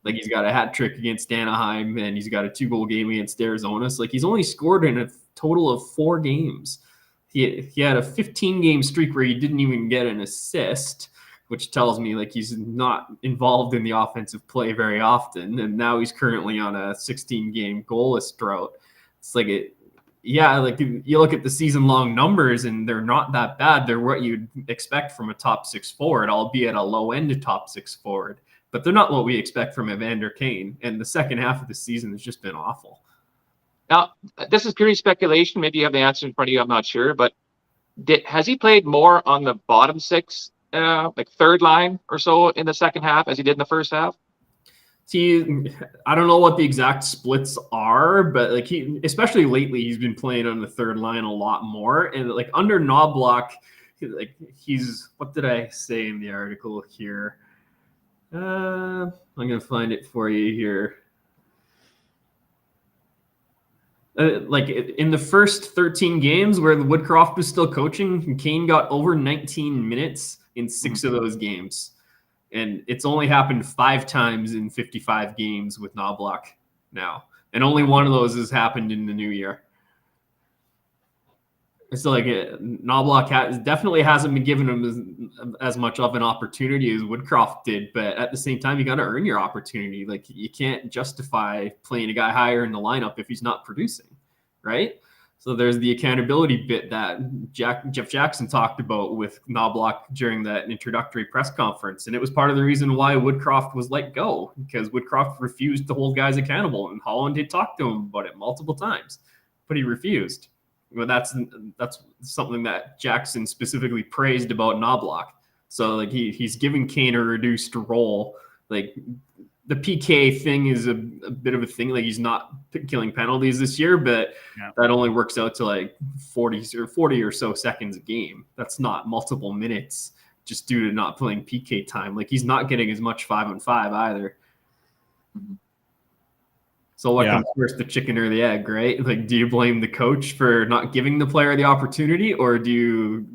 Speaker 3: Like he's got a hat trick against Anaheim, and he's got a 2-goal game against Arizona. So like he's only scored in a total of 4 games. He had a 15-game streak where he didn't even get an assist, which tells me like he's not involved in the offensive play very often. And now he's currently on a 16-game goalless drought. It's like like you look at the season-long numbers and they're not that bad. They're what you'd expect from a top 6 forward, albeit a low-end top 6 forward. But they're not what we expect from Evander Kane. And the second half of the season has just been awful.
Speaker 4: Now, this is purely speculation. Maybe you have the answer in front of you. I'm not sure. But has he played more on the bottom 6, like third line or so in the second half as he did in the first half?
Speaker 3: I don't know what the exact splits are, but like especially lately, he's been playing on the third line a lot more. And like under Knobloch, like he's, what did I say in the article here? I'm gonna find it for you here. Like in the first 13 games where Woodcroft was still coaching, Kane got over 19 minutes in 6 of those games. And it's only happened 5 times in 55 games with Knobloch now. And only one of those has happened in the new year. So like Knobloch definitely hasn't been given him as much of an opportunity as Woodcroft did. But at the same time, you got to earn your opportunity. Like you can't justify playing a guy higher in the lineup if he's not producing, right? So there's the accountability bit that Jeff Jackson talked about with Knobloch during that introductory press conference. And it was part of the reason why Woodcroft was let go, because Woodcroft refused to hold guys accountable. And Holland had talked to him about it multiple times, but he refused. Well, that's something that Jackson specifically praised about Knobloch. So like he's giving Kane a reduced role. Like the PK thing is a bit of a thing. Like he's not killing penalties this year, but that only works out to like 40 or so seconds a game. That's not multiple minutes just due to not playing PK time. Like he's not getting as much 5-on-5 either. So what comes first, the chicken or the egg, right? Like, do you blame the coach for not giving the player the opportunity, or do you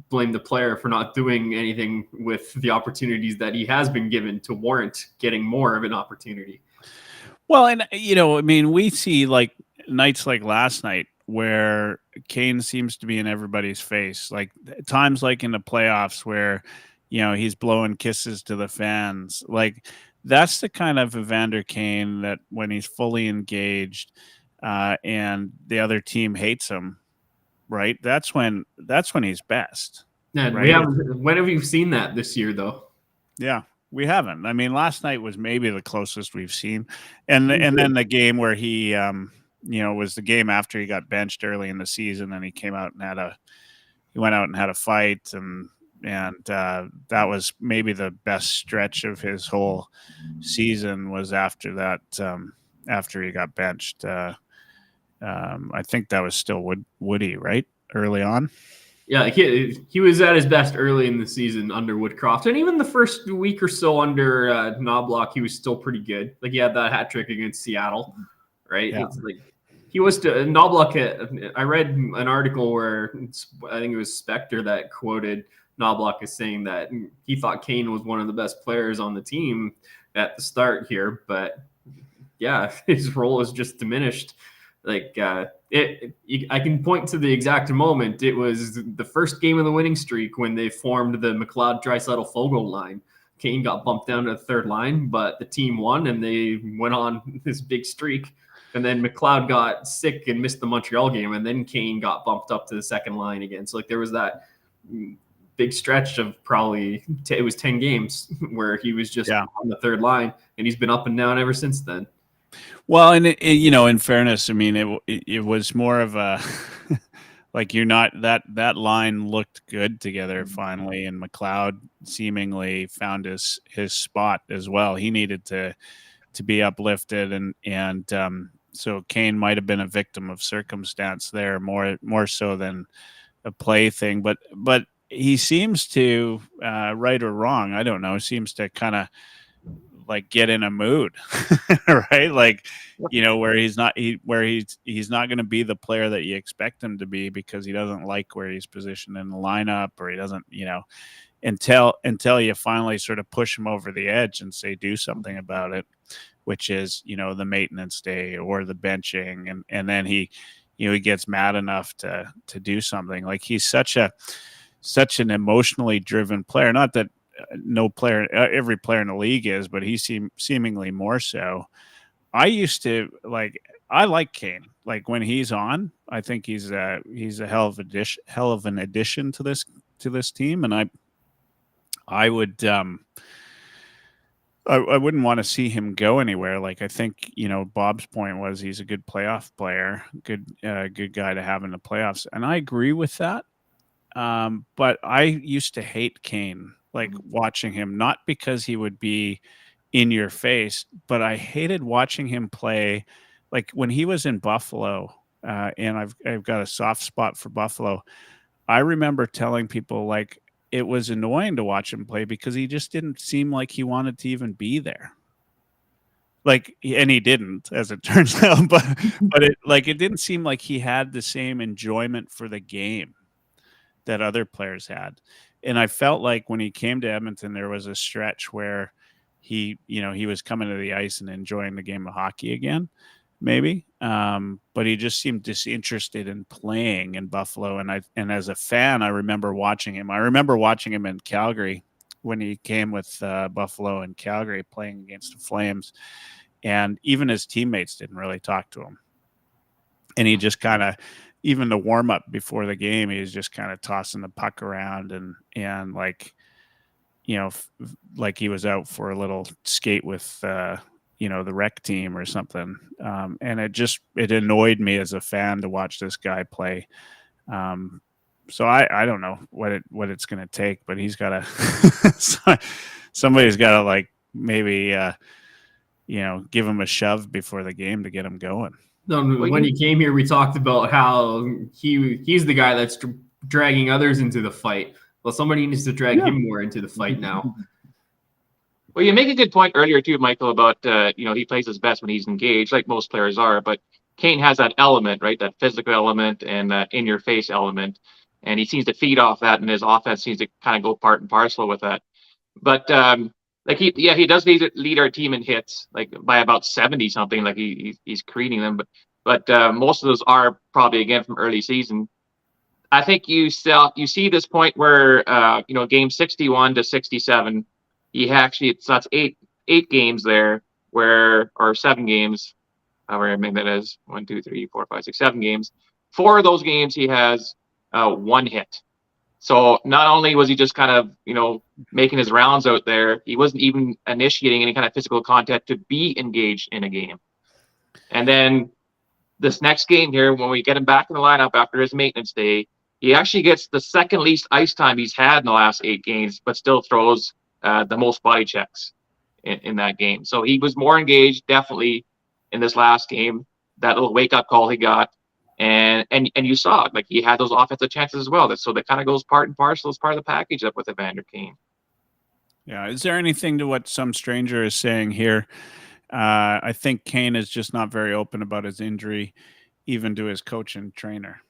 Speaker 3: blame the player for not doing anything with the opportunities that he has been given to warrant getting more of an opportunity?
Speaker 1: Well, and I mean, we see like nights like last night where Kane seems to be in everybody's face, like times like in the playoffs where, he's blowing kisses to the fans. Like that's the kind of Evander Kane that when he's fully engaged and the other team hates him, right? That's when he's best.
Speaker 3: And
Speaker 1: right?
Speaker 3: When have you seen that this year, though?
Speaker 1: Yeah, we haven't. I mean, last night was maybe the closest we've seen, and then the game where he, was the game after he got benched early in the season, and he came out and went out and had a fight, and that was maybe the best stretch of his whole season was after that. After he got benched, I think that was still Woody, right? Early on.
Speaker 3: Yeah, he was at his best early in the season under Woodcroft, and even the first week or so under Knobloch, he was still pretty good. Like he had that hat trick against Seattle, right?
Speaker 1: Yeah.
Speaker 3: It's like he was to Knobloch. I read an article where I think it was Spectre that quoted Knobloch as saying that he thought Kane was one of the best players on the team at the start here, but yeah, his role has just diminished. Like I can point to the exact moment. It was the first game of the winning streak when they formed the McLeod, Draisaitl, Fogo line. Kane got bumped down to the third line, but the team won and they went on this big streak. And then McLeod got sick and missed the Montreal game, and then Kane got bumped up to the second line again. So like there was that big stretch of probably it was 10 games where he was just on the third line, and he's been up and down ever since then.
Speaker 1: Well, and in fairness, I mean, it was more of a like you're not that line looked good together finally, and McLeod seemingly found his spot as well. He needed to be uplifted, and so Kane might have been a victim of circumstance there more so than a play thing, but he seems to right or wrong, I don't know, seems to kind of like get in a mood, right? Like, where he's not going to be the player that you expect him to be because he doesn't like where he's positioned in the lineup, or he doesn't, until you finally sort of push him over the edge and say, do something about it, which is, the maintenance day or the benching. And then he gets mad enough to do something. Like he's such an emotionally driven player. Not that every player in the league is, but he seemingly more so. I like Kane. Like when he's on, I think he's a hell of an addition to this team. And I would, I wouldn't want to see him go anywhere. Like I think, Bob's point was he's a good playoff player, good guy to have in the playoffs. And I agree with that. But I used to hate Kane, like watching him, not because he would be in your face, but I hated watching him play. Like when he was in Buffalo, and I've got a soft spot for Buffalo. I remember telling people like it was annoying to watch him play because he just didn't seem like he wanted to even be there. Like, and he didn't, as it turns out, but it didn't seem like he had the same enjoyment for the game that other players had. And I felt like when he came to Edmonton, there was a stretch where he was coming to the ice and enjoying the game of hockey again, maybe. But he just seemed disinterested in playing in Buffalo. And as a fan, I remember watching him. I remember watching him in Calgary when he came with Buffalo and Calgary playing against the Flames. And even his teammates didn't really talk to him. And he just kind of, even the warm up before the game, he was just kind of tossing the puck around and like, like he was out for a little skate with, the rec team or something. And it annoyed me as a fan to watch this guy play. So I don't know what it's going to take, but he's got to, somebody's got to like maybe, give him a shove before the game to get him going.
Speaker 3: When he came here, we talked about how he's the guy that's dragging others into the fight. Well, somebody needs to drag him more into the fight now.
Speaker 4: Well, you make a good point earlier too, Michael, about he plays his best when he's engaged, like most players are. But Kane has that element, right? That physical element and that in-your-face element, and he seems to feed off that, and his offense seems to kind of go part and parcel with that. But he does lead our team in hits, like by about 70 something. Like he's creating them, but most of those are probably again from early season. I think you see this point where game 61 to 67, that's eight games there or 7 games, however many that is, 1, 2, 3, 4, 5, 6, 7 games. 4 of those games he has 1 hit. So not only was he just kind of, making his rounds out there, he wasn't even initiating any kind of physical contact to be engaged in a game. And then this next game here, when we get him back in the lineup after his maintenance day, he actually gets the second least ice time he's had in the last 8 games, but still throws the most body checks in that game. So he was more engaged, definitely, in this last game. That little wake-up call he got. And you saw it, like he had those offensive chances as well. So that kind of goes part and parcel as part of the package up with Evander Kane.
Speaker 1: Yeah. Is there anything to what some stranger is saying here? I think Kane is just not very open about his injury, even to his coach and trainer.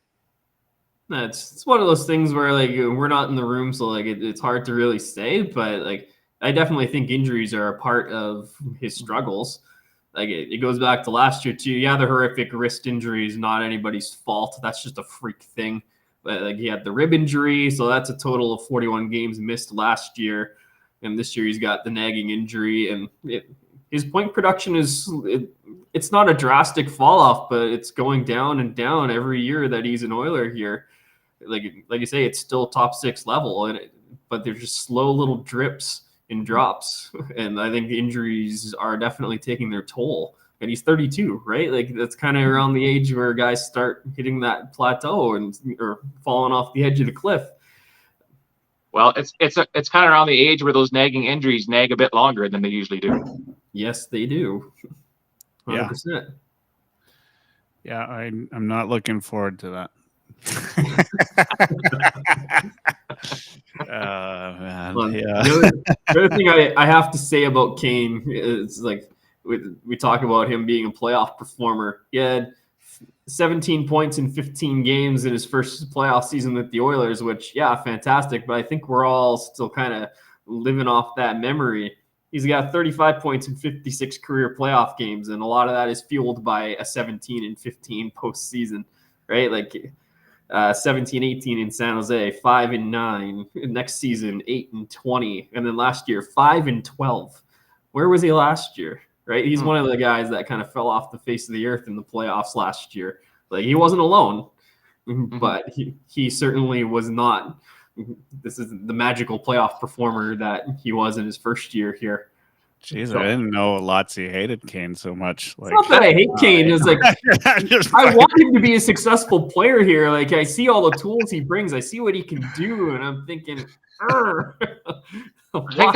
Speaker 3: It's one of those things where like we're not in the room, so like it's hard to really say. But like I definitely think injuries are a part of his struggles. Like it goes back to last year too. Yeah, the horrific wrist injury is not anybody's fault. That's just a freak thing. But like he had the rib injury, so that's a total of 41 games missed last year. And this year he's got the nagging injury, and his point production it's not a drastic fall off, but it's going down and down every year that he's an Oiler here. Like you say, it's still top 6 level, but there's just slow little drips and drops. And I think the injuries are definitely taking their toll. And he's 32, right? Like that's kind of around the age where guys start hitting that plateau or falling off the edge of the cliff.
Speaker 4: Well, it's kind of around the age where those nagging injuries nag a bit longer than they usually do.
Speaker 3: Yes, they do. 100%.
Speaker 1: Yeah, I'm not looking forward to that. Man,
Speaker 3: Well,
Speaker 1: yeah.
Speaker 3: the other thing I have to say about Kane is like we talk about him being a playoff performer. He had 17 points in 15 games in his first playoff season with the Oilers, which, yeah, fantastic. But I think we're all still kind of living off that memory. He's got 35 points in 56 career playoff games, and a lot of that is fueled by a 17 and 15 postseason, right? Like 17-18 in San Jose, 5-9. Next season, 8-20. And then last year, 5-12. Where was he last year? Right? He's one of the guys that kind of fell off the face of the earth in the playoffs last year. Like he wasn't alone, but he certainly was not. This is the magical playoff performer that he was in his first year here.
Speaker 1: Jeez, so, I didn't know Lotzi hated Kane so much. Like,
Speaker 3: it's not that I hate Kane. It's like I want him to be a successful player here. Like I see all the tools he brings. I see what he can do, and I'm thinking,
Speaker 4: I think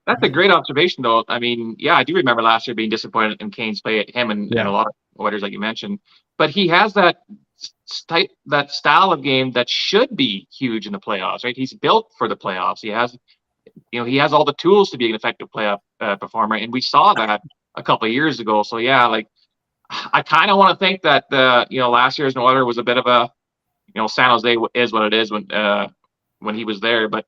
Speaker 4: that's a great observation, though. I mean, yeah, I do remember last year being disappointed in Kane's play, him and a lot of Oilers, like you mentioned. But he has that style of game that should be huge in the playoffs, right? He's built for the playoffs. He has all the tools to be an effective playoff performer, and we saw that a couple of years ago. So yeah, like I kind of want to think that last year's Oiler was a bit of a San Jose is what it is when he was there, but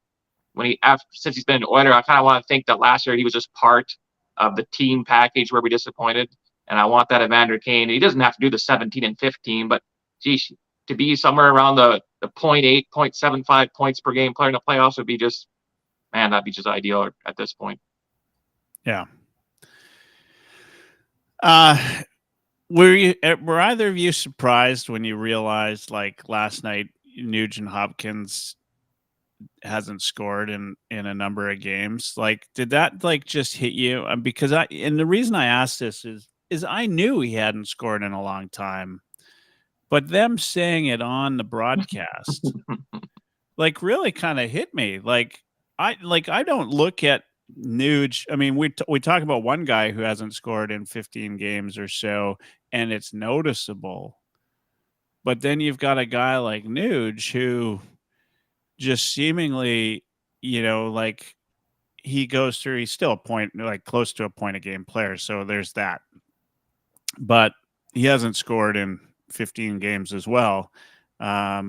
Speaker 4: since he's been an Oiler, I kind of want to think that last year he was just part of the team package where we disappointed. And I want that Evander Kane. He doesn't have to do the 17 and 15, but geez, to be somewhere around the 0.8, 0.75 points per game player in the playoffs would be just, man, that'd be just ideal at this point.
Speaker 1: Yeah. Were either of you surprised when you realized, like last night, Nugent Hopkins hasn't scored in a number of games? Like, did that like just hit you? Because the reason I asked this is I knew he hadn't scored in a long time, but them saying it on the broadcast like really kind of hit me. Like I don't look at Nuge. I mean, we talk about one guy who hasn't scored in 15 games or so, and it's noticeable. But then you've got a guy like Nuge who just seemingly, like he goes through, he's still a point, like close to a point a game player. So there's that. But he hasn't scored in 15 games as well. But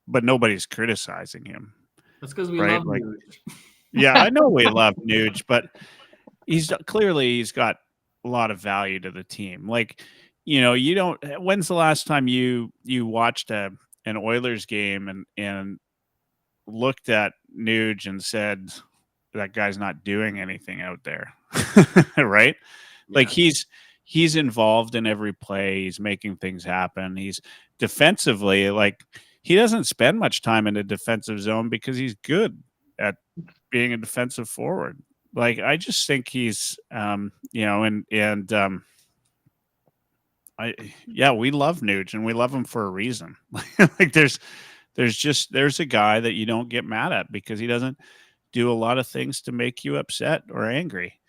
Speaker 1: nobody's criticizing him.
Speaker 3: That's because we love Nuge.
Speaker 1: Yeah, I know we love Nuge, but he's got a lot of value to the team. Like, when's the last time you watched an Oilers game and looked at Nuge and said that guy's not doing anything out there? Right? Yeah. Like he's involved in every play. He's making things happen. He's defensively, like he doesn't spend much time in the defensive zone because he's good at being a defensive forward. Like I just think he's we love Nuge and we love him for a reason. Like there's a guy that you don't get mad at because he doesn't do a lot of things to make you upset or angry.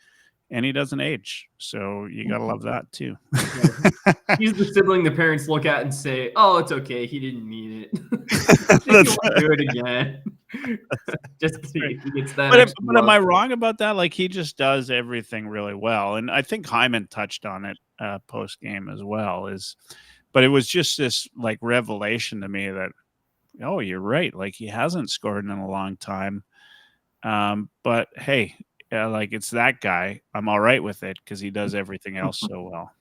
Speaker 1: and he doesn't age. So you got to love that too.
Speaker 3: He's the sibling the parents look at and say, "Oh, it's okay. He didn't mean it. He won't do it again." Just he gets that.
Speaker 1: But am I wrong about that? Like, he just does everything really well. And I think Hyman touched on it post game as well. But it was just this like revelation to me that, oh, you're right. Like, he hasn't scored in a long time. But hey, like, it's that guy. I'm all right with it because he does everything else so well.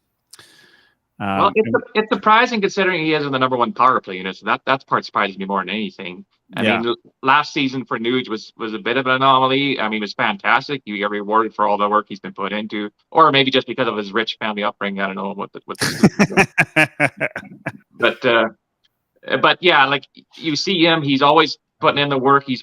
Speaker 4: Well, it's surprising considering he is in the number one power play unit. So that's part surprising me more than anything. I mean, last season for Nuge was a bit of an anomaly. I mean, it was fantastic. You get rewarded for all the work he's been put into, or maybe just because of his rich family upbringing. I don't know what but yeah, like, you see him, he's always putting in the work. He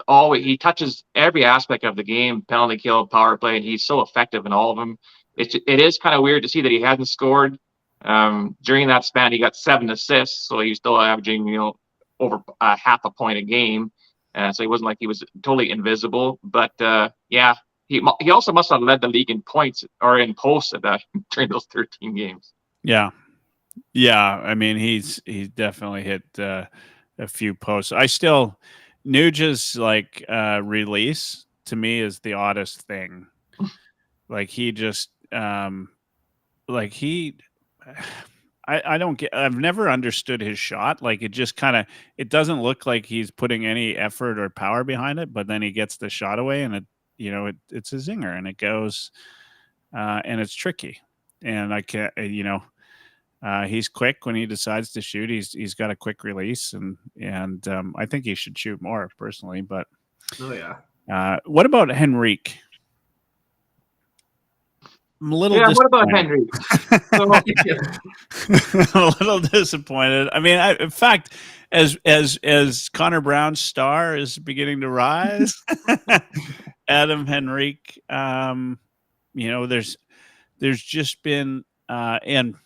Speaker 4: touches every aspect of the game, penalty kill, power play, and he's so effective in all of them. It is kind of weird to see that he hasn't scored. During that span, he got 7 assists, so he's still averaging, over half a point a game. So he wasn't like he was totally invisible. But yeah, he also must have led the league in points or in posts at that during those 13 games.
Speaker 1: Yeah. I mean, he's definitely hit a few posts. Nuge's like release to me is the oddest thing. Like, he just I've never understood his shot. Like, it just kind of, it doesn't look like he's putting any effort or power behind it, but then he gets the shot away and it's a zinger and it goes, and it's tricky. And I can't, he's quick when he decides to shoot. He's got a quick release and I think he should shoot more personally, but what about Henrique? I'm a little
Speaker 4: what about Henry?
Speaker 1: A little disappointed. I mean, in fact, as Connor Brown's star is beginning to rise, Adam Henrique, there's just been, and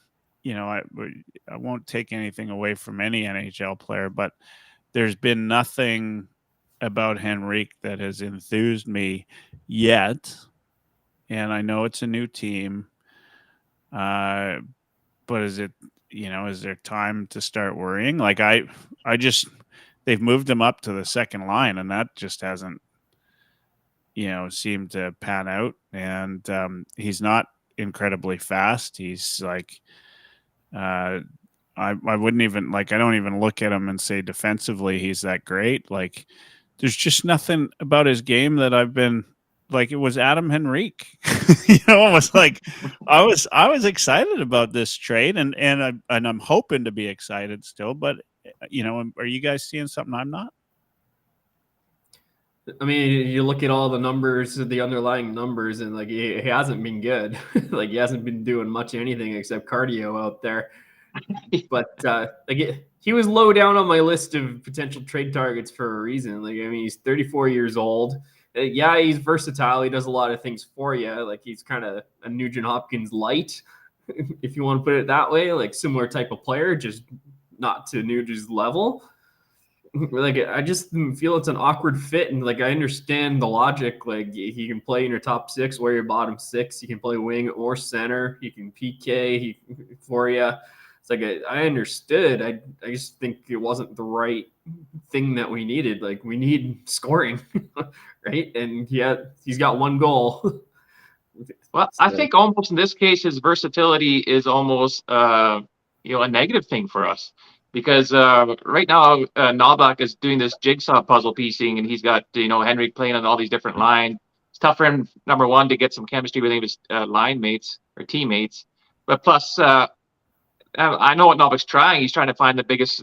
Speaker 1: I won't take anything away from any NHL player, but there's been nothing about Henrique that has enthused me yet. And I know it's a new team, but is there time to start worrying? Like, they've moved him up to the second line, and that just hasn't, seemed to pan out. And he's not incredibly fast. He's like, I wouldn't even I don't even look at him and say defensively he's that great. Like, there's just nothing about his game that I've been. Like, it was Adam Henrique, almost like I was excited about this trade and I'm hoping to be excited still, but are you guys seeing something I'm not?
Speaker 3: I mean, you look at all the numbers, the underlying numbers, and like he hasn't been good. Like, he hasn't been doing much anything except cardio out there. But he was low down on my list of potential trade targets for a reason. Like, I mean, he's 34 years old. Yeah, he's versatile. He does a lot of things for you. Like, he's kind of a Nugent Hopkins light, if you want to put it that way. Like, similar type of player, just not to Nugent's level. Like, I just feel it's an awkward fit. And like, I understand the logic. Like, he can play in your top 6 or your bottom 6. He can play wing or center. He can PK for you. It's like, I understood. I just think it wasn't the right thing that we needed. Like, we need scoring, right? And he's got 1 goal.
Speaker 4: Well, I think almost in this case, his versatility is almost a negative thing for us, because right now Novak is doing this jigsaw puzzle piecing, and he's got Henrik playing on all these different lines. It's tough for him, number one, to get some chemistry with his line mates or teammates, but plus. I know what Novak's trying. He's trying to find the biggest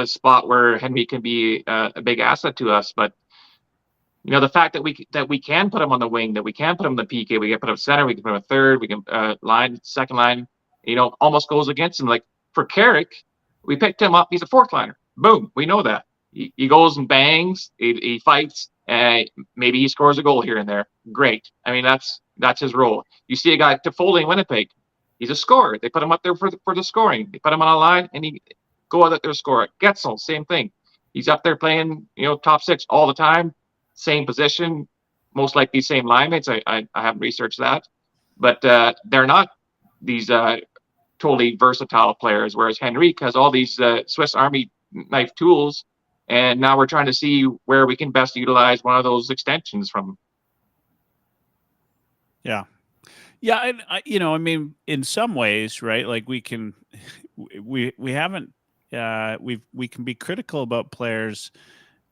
Speaker 4: spot where Henry can be a big asset to us. But the fact that we can put him on the wing, that we can put him in the PK, we can put him center, we can put him a third, we can second line, almost goes against him. Like, for Carrick, we picked him up. He's a 4th liner. Boom, we know that. He goes and bangs. He fights. Maybe he scores a goal here and there. Great. I mean, that's his role. You see a guy Toffoli in Winnipeg. He's a scorer. They put him up there for the scoring. They put him on a line, and he go out there score. Getzel, same thing. He's up there playing, top 6 all the time, same position, most likely same line mates. I haven't researched that, but they're not these totally versatile players. Whereas Henrique has all these Swiss Army knife tools, and now we're trying to see where we can best utilize one of those extensions from.
Speaker 1: Yeah. Yeah, and I mean, in some ways, right? Like we can be critical about players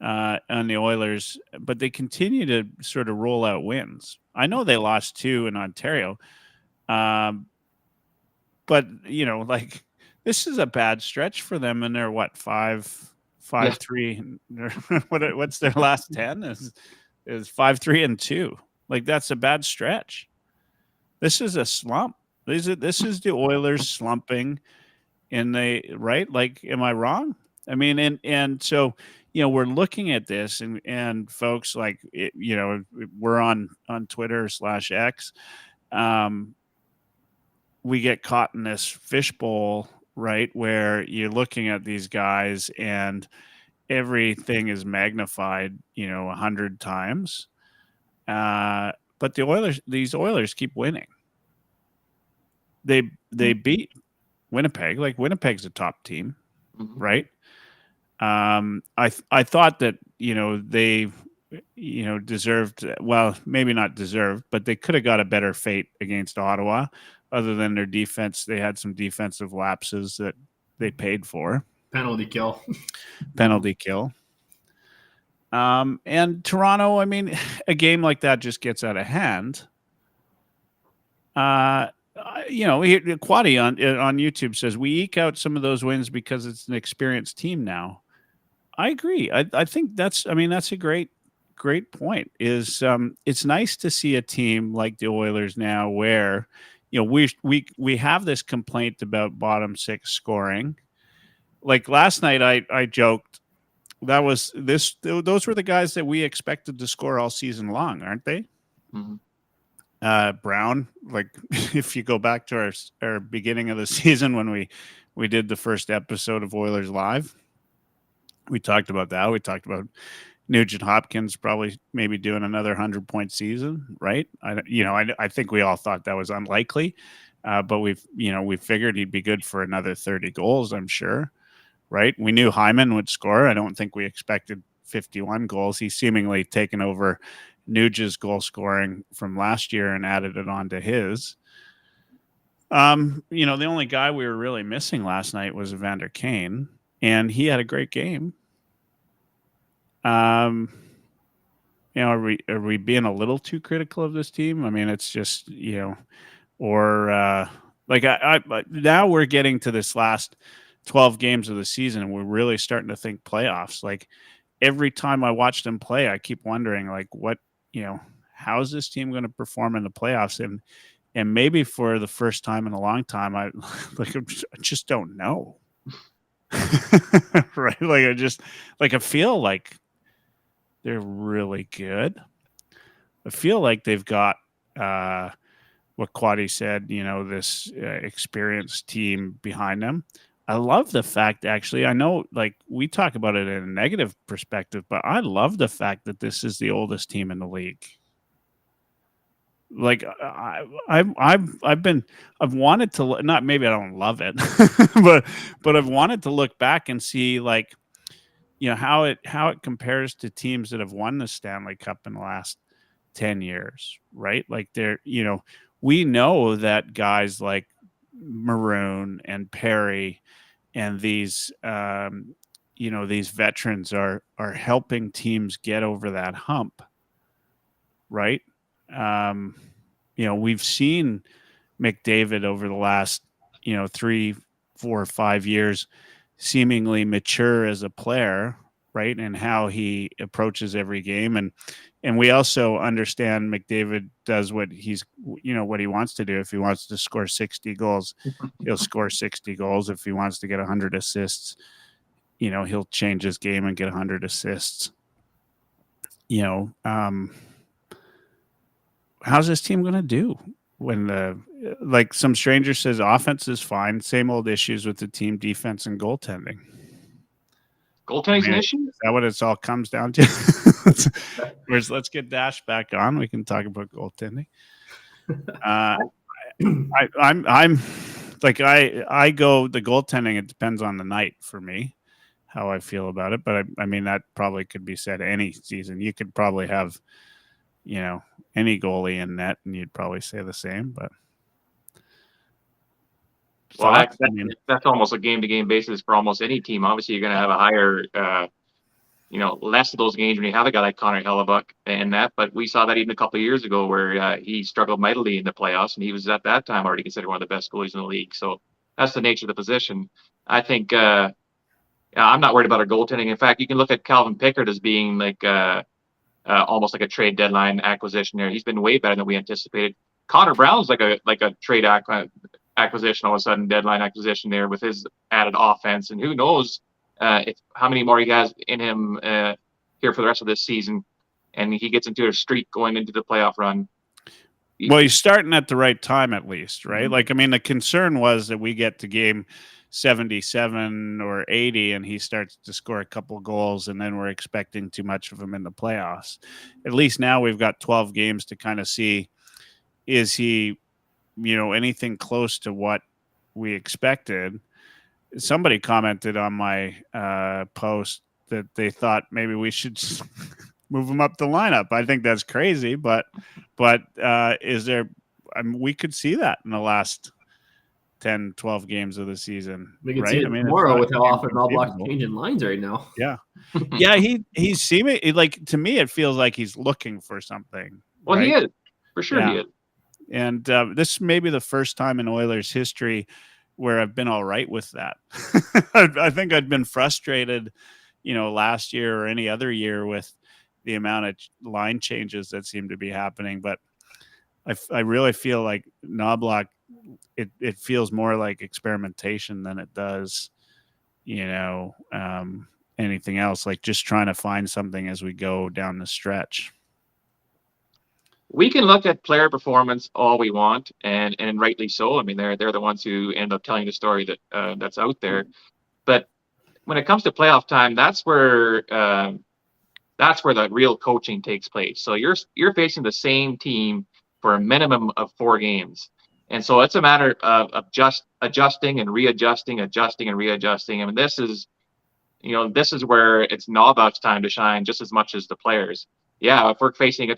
Speaker 1: on the Oilers, but they continue to sort of roll out wins. I know they lost 2 in Ontario, but like this is a bad stretch for them, and they're what 5-3. What's their last 10 is 5-3-2. Like that's a bad stretch. This is a slump. This is the Oilers slumping, right? Like, am I wrong? I mean, and so we're looking at this, and folks, like we're on Twitter /X. We get caught in this fishbowl, right, where you're looking at these guys and everything is magnified, 100 times. But these Oilers keep winning. They beat Winnipeg. Like Winnipeg's a top team, right? I thought that they deserved, well, maybe not deserved, but they could have got a better fate against Ottawa. Other than their defense, they had some defensive lapses that they paid for.
Speaker 3: Penalty kill.
Speaker 1: And Toronto, I mean, a game like that just gets out of hand. Quaddy on YouTube says we eke out some of those wins because it's an experienced team now. I agree. I think that's a great point. Is it's nice to see a team like the Oilers now where we have this complaint about bottom 6 scoring. Like last night, I joked those were the guys that we expected to score all season long, aren't they?
Speaker 4: Mm-hmm.
Speaker 1: Brown, like if you go back to our beginning of the season when we did the first episode of Oilers Live, we talked about that. We talked about Nugent Hopkins probably maybe doing another 100-point season, right? I think we all thought that was unlikely, but we figured he'd be good for another 30 goals, I'm sure, right? We knew Hyman would score. I don't think we expected 51 goals. He's seemingly taken over Nuge's goal scoring from last year and added it on to his. The only guy we were really missing last night was Evander Kane, and he had a great game. Are we being a little too critical of this team? I mean, it's just, now we're getting to this last 12 games of the season and we're really starting to think playoffs. Like every time I watch them play, I keep wondering like how is this team going to perform in the playoffs? And maybe for the first time in a long time, I just don't know. Right. I feel like they're really good. I feel like they've got what Quaddy said, this experienced team behind them. I love the fact, actually, I know like we talk about it in a negative perspective, but I love the fact that this is the oldest team in the league. Like I've wanted to, not maybe I don't love it, but I've wanted to look back and see like, how it compares to teams that have won the Stanley Cup in the last 10 years, right? Like we know that guys like Maroon and Perry and these these veterans are helping teams get over that hump, right? We've seen McDavid over the last 3, 4, 5 years seemingly mature as a player, right? And how he approaches every game. And we also understand McDavid does what what he wants to do. If he wants to score 60 goals, he'll score 60 goals. If he wants to get 100 assists, he'll change his game and get 100 assists. How's this team going to do when some stranger says offense is fine, same old issues with the team defense and goaltending?
Speaker 4: Goaltending's an issue?
Speaker 1: Is that what it's all comes down to? Let's get Dash back on. We can talk about goaltending. I'm like I go the goaltending. It depends on the night for me, how I feel about it. But I mean that probably could be said any season. You could probably have, any goalie in net, and you'd probably say the same. But
Speaker 4: well, that's almost a game-to-game basis for almost any team. Obviously, you're going to have a higher. Less of those games when you have a guy like Connor Hellebuck and that, but we saw that even a couple of years ago where he struggled mightily in the playoffs, and he was at that time already considered one of the best goalies in the league. So that's the nature of the position. I think I'm not worried about our goaltending. In fact, you can look at Calvin Pickard as being like almost like a trade deadline acquisition there. He's been way better than we anticipated. Connor Brown's like a trade acquisition, all of a sudden deadline acquisition there with his added offense, and who knows how many more he has in him here for the rest of this season, and he gets into a streak going into the playoff run.
Speaker 1: Well, he's starting at the right time, at least, right? Mm-hmm. Like, I mean, the concern was that we get to game 77 or 80 and he starts to score a couple goals, and then we're expecting too much of him in the playoffs. At least now we've got 12 games to kind of see, is he, anything close to what we expected? Somebody commented on my post that they thought maybe we should move him up the lineup. I think that's crazy, but is there? We could see that in the last 10, 12 games of the season.
Speaker 3: We can see it tomorrow with how often Knoblauch's changing lines right now.
Speaker 1: Yeah, yeah. He's seeming like, to me, it feels like he's looking for something.
Speaker 4: Well, right? He is for sure. Yeah. He is,
Speaker 1: and this may be the first time in Oilers history where I've been all right with that. I think I'd been frustrated, last year or any other year with the amount of line changes that seem to be happening. But I really feel like Knoblauch, it feels more like experimentation than it does, anything else, like just trying to find something as we go down the stretch.
Speaker 4: We can look at player performance all we want, and rightly so. I mean, they're the ones who end up telling the story that's out there. But when it comes to playoff time, that's where the real coaching takes place. So you're facing the same team for a minimum of 4 games, and so it's a matter of just adjusting and readjusting, adjusting and readjusting. I mean, this is where it's Knoblauch's time to shine just as much as the players. Yeah, if we're facing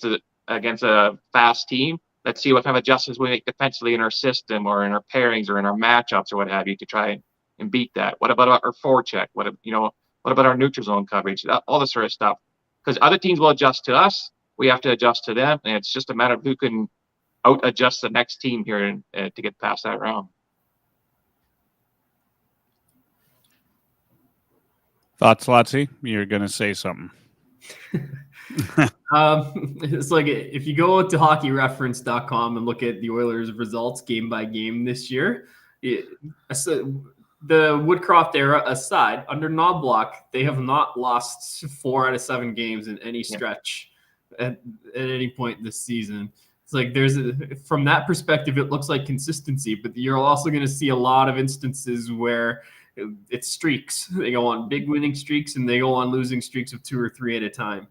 Speaker 4: against a fast team, let's see what kind of adjustments we make defensively in our system or in our pairings or in our matchups or what have you to try and beat that. What about our forecheck? What about our neutral zone coverage? All this sort of stuff. Because other teams will adjust to us, we have to adjust to them, and it's just a matter of who can out adjust the next team here to get past that round.
Speaker 1: Thoughts, Lotsy? You're going to say something.
Speaker 3: It's like if you go to hockeyreference.com and look at the Oilers results game by game this year, the Woodcroft era aside, under Knoblauch, they have not lost 4 out of 7 games in any stretch at any point this season. It's like from that perspective, it looks like consistency, but you're also going to see a lot of instances where it's streaks. They go on big winning streaks and they go on losing streaks of 2 or 3 at a time.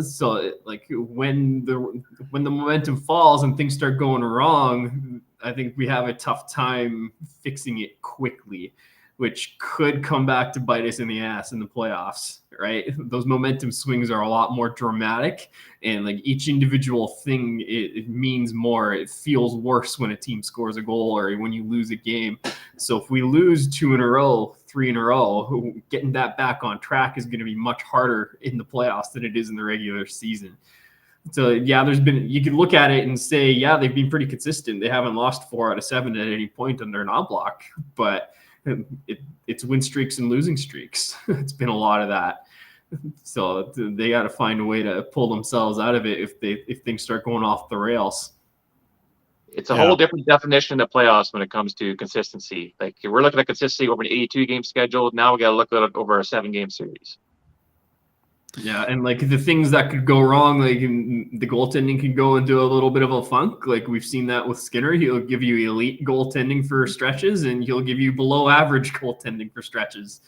Speaker 3: So like when the momentum falls and things start going wrong, I think we have a tough time fixing it quickly, which could come back to bite us in the ass in the playoffs, right? Those momentum swings are a lot more dramatic, and like each individual thing, it means more. It feels worse when a team scores a goal or when you lose a game. So if we lose 2 in a row, 3 in a row, getting that back on track is going to be much harder in the playoffs than it is in the regular season. So yeah, you can look at it and say, yeah, they've been pretty consistent. They haven't lost 4 out of 7 at any point under Knoblauch, but it's win streaks and losing streaks. It's been a lot of that. So they got to find a way to pull themselves out of it if things start going off the rails.
Speaker 4: It's a whole different definition of playoffs when it comes to consistency. Like we're looking at consistency over an 82-game schedule. Now we got to look at it over a 7-game series.
Speaker 3: Yeah, and like the things that could go wrong, like the goaltending can go into a little bit of a funk. Like we've seen that with Skinner. He'll give you elite goaltending for stretches, and he'll give you below average goaltending for stretches.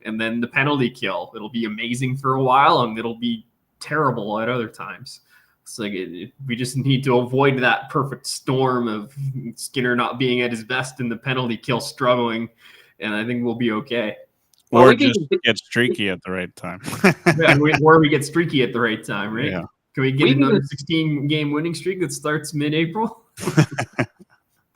Speaker 3: And then the penalty kill, it'll be amazing for a while, and it'll be terrible at other times. It's like we just need to avoid that perfect storm of Skinner not being at his best and the penalty kill struggling, and I think we'll be okay.
Speaker 1: Or just get streaky at the right time.
Speaker 3: Or we get streaky at the right time, right?
Speaker 1: Yeah.
Speaker 3: Can we get another 16-game winning streak that starts mid-April?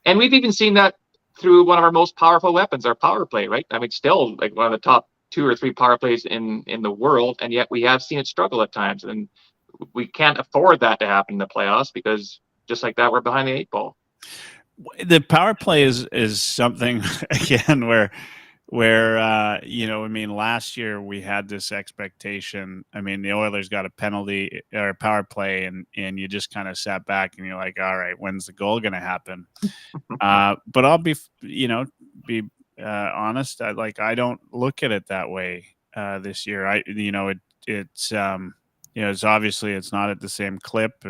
Speaker 4: And we've even seen that through one of our most powerful weapons, our power play, right? I mean, still like one of the top 2 or 3 power plays in the world, and yet we have seen it struggle at times. And we can't afford that to happen in the playoffs because just like that, we're behind the 8 ball.
Speaker 1: The power play is something, again, where I mean, last year we had this expectation. I mean, the Oilers got a penalty or a power play, and you just kind of sat back and you're like, all right, when's the goal going to happen? But I'll be honest. I don't look at it that way this year. It's obviously it's not at the same clip.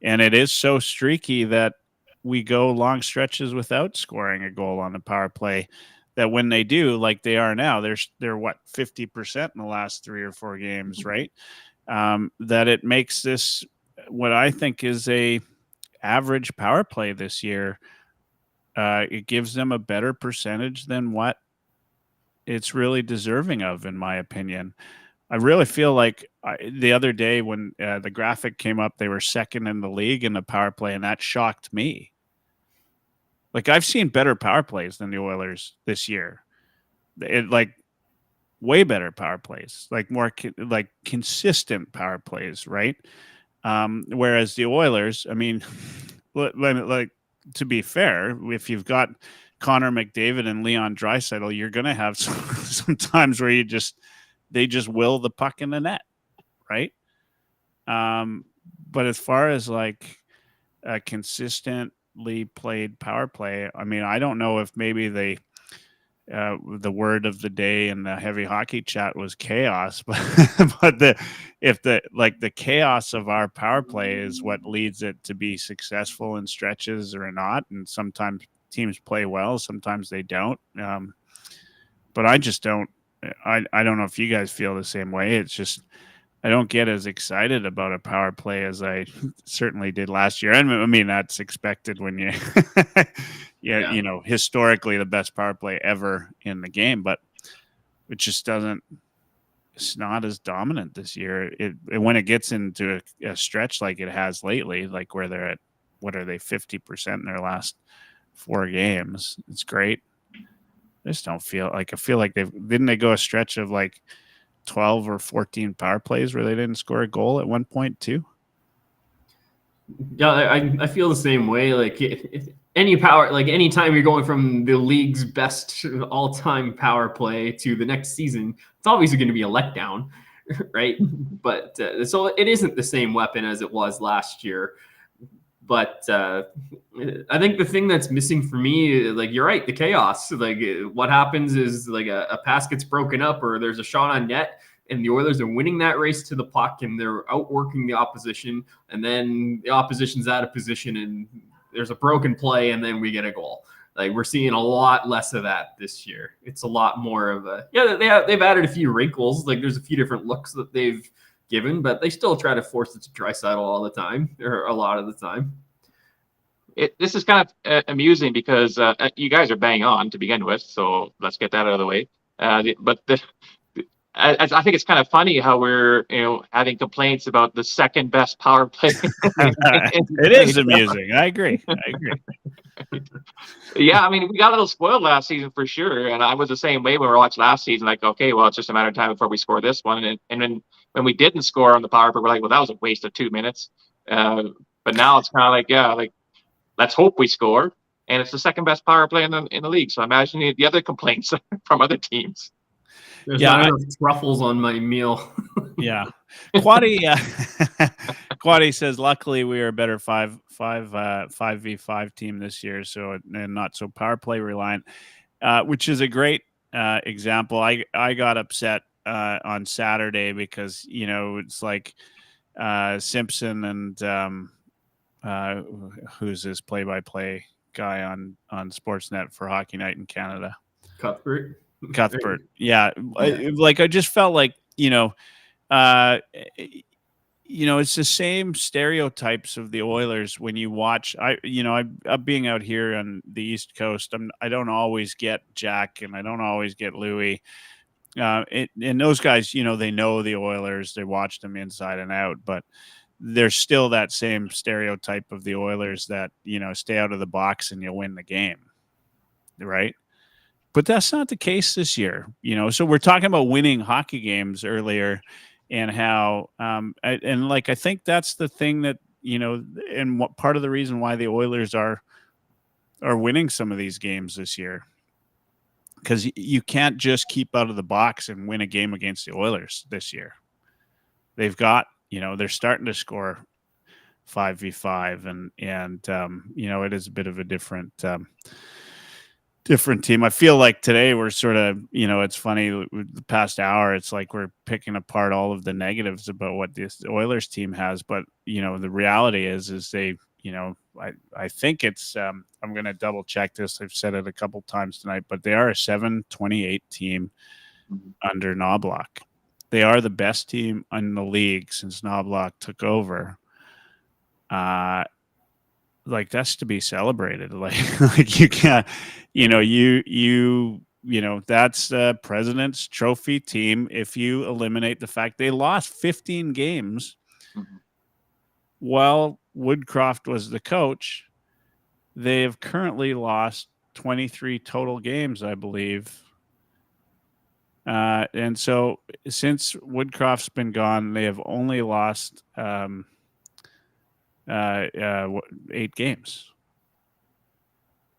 Speaker 1: And it is so streaky that we go long stretches without scoring a goal on the power play. That when they do, like they are now, they're what 50% in the last 3 or 4 games, right? That it makes this what I think is a average power play this year. It gives them a better percentage than what it's really deserving of, in my opinion. I really feel like the other day when the graphic came up, they were second in the league in the power play, and that shocked me. Like, I've seen better power plays than the Oilers this year. Way better power plays, more consistent power plays, right? Whereas the Oilers, I mean, to be fair, if you've got Connor McDavid and Leon Draisaitl, you're going to have some times where they just will the puck in the net, right? But as far as like a consistently played power play, I mean, I don't know if maybe the word of the day in the heavy hockey chat was chaos, but the chaos of our power play is what leads it to be successful in stretches or not. And sometimes teams play well, sometimes they don't. But I just don't. I don't know if you guys feel the same way. It's just I don't get as excited about a power play as I certainly did last year. And I mean, that's expected when you, historically the best power play ever in the game, but it just it's not as dominant this year. When it gets into a stretch like it has lately, like where they're at, what are they, 50% in their last 4 games? It's great. I just don't feel like, didn't they go a stretch of like 12 or 14 power plays where they didn't score a goal at one point too?
Speaker 3: Yeah, I feel the same way. Like anytime you're going from the league's best all-time power play to the next season, it's obviously going to be a letdown, right? But so it isn't the same weapon as it was last year. But I think the thing that's missing for me, like you're right, the chaos. Like what happens is like a pass gets broken up or there's a shot on net and the Oilers are winning that race to the puck and they're outworking the opposition. And then the opposition's out of position and there's a broken play and then we get a goal. Like we're seeing a lot less of that this year. It's a lot more of they've added a few wrinkles. Like there's a few different looks that they've given, but they still try to force it to Draisaitl all the time, or a lot of the time.
Speaker 4: This is kind of amusing because you guys are bang on to begin with, so let's get that out of the way. I think it's kind of funny how we're having complaints about the second best power play.
Speaker 1: It is amusing. I agree.
Speaker 4: Yeah, I mean, we got a little spoiled last season for sure, and I was the same way when we watched last season. Like, okay, well, it's just a matter of time before we score this one, and then when we didn't score on the power play, we're like, well, that was a waste of 2 minutes. But now it's kind of like, let's hope we score, and it's the second best power play in the league. So imagine the other complaints from other teams.
Speaker 3: There's not enough truffles on my meal.
Speaker 1: Yeah, Quaddy says, luckily we are a better 5v5 team this year, so and not so power play reliant, which is a great example. I got upset on Saturday because it's like Simpson and who's this play-by-play guy on Sportsnet for Hockey Night in Canada? Cuthbert. Yeah. Like I just felt like it's the same stereotypes of the Oilers when you watch. I'm being out here on the East Coast. I don't always get Jack, and I don't always get Louis. And those guys, they know the Oilers. They watch them inside and out, but there's still that same stereotype of the Oilers that stay out of the box and you'll win the game, right? But that's not the case this year. So we're talking about winning hockey games earlier. And how, I think that's the thing that, and what part of the reason why the Oilers are winning some of these games this year, because you can't just keep out of the box and win a game against the Oilers this year. They've got, they're starting to score 5v5, and it is a bit of a different team. I feel like today we're sort of, it's funny, the past hour, it's like we're picking apart all of the negatives about what this Oilers team has. But, the reality is they, I think it's, I'm going to double check this. I've said it a couple times tonight, but they are a 7-28 team under Knobloch. They are the best team in the league since Knobloch took over. That's to be celebrated. Like you can't, that's the President's Trophy team. If you eliminate the fact they lost 15 games while Woodcroft was the coach, they have currently lost 23 total games, I believe. And so since Woodcroft's been gone, they have only lost 8 games.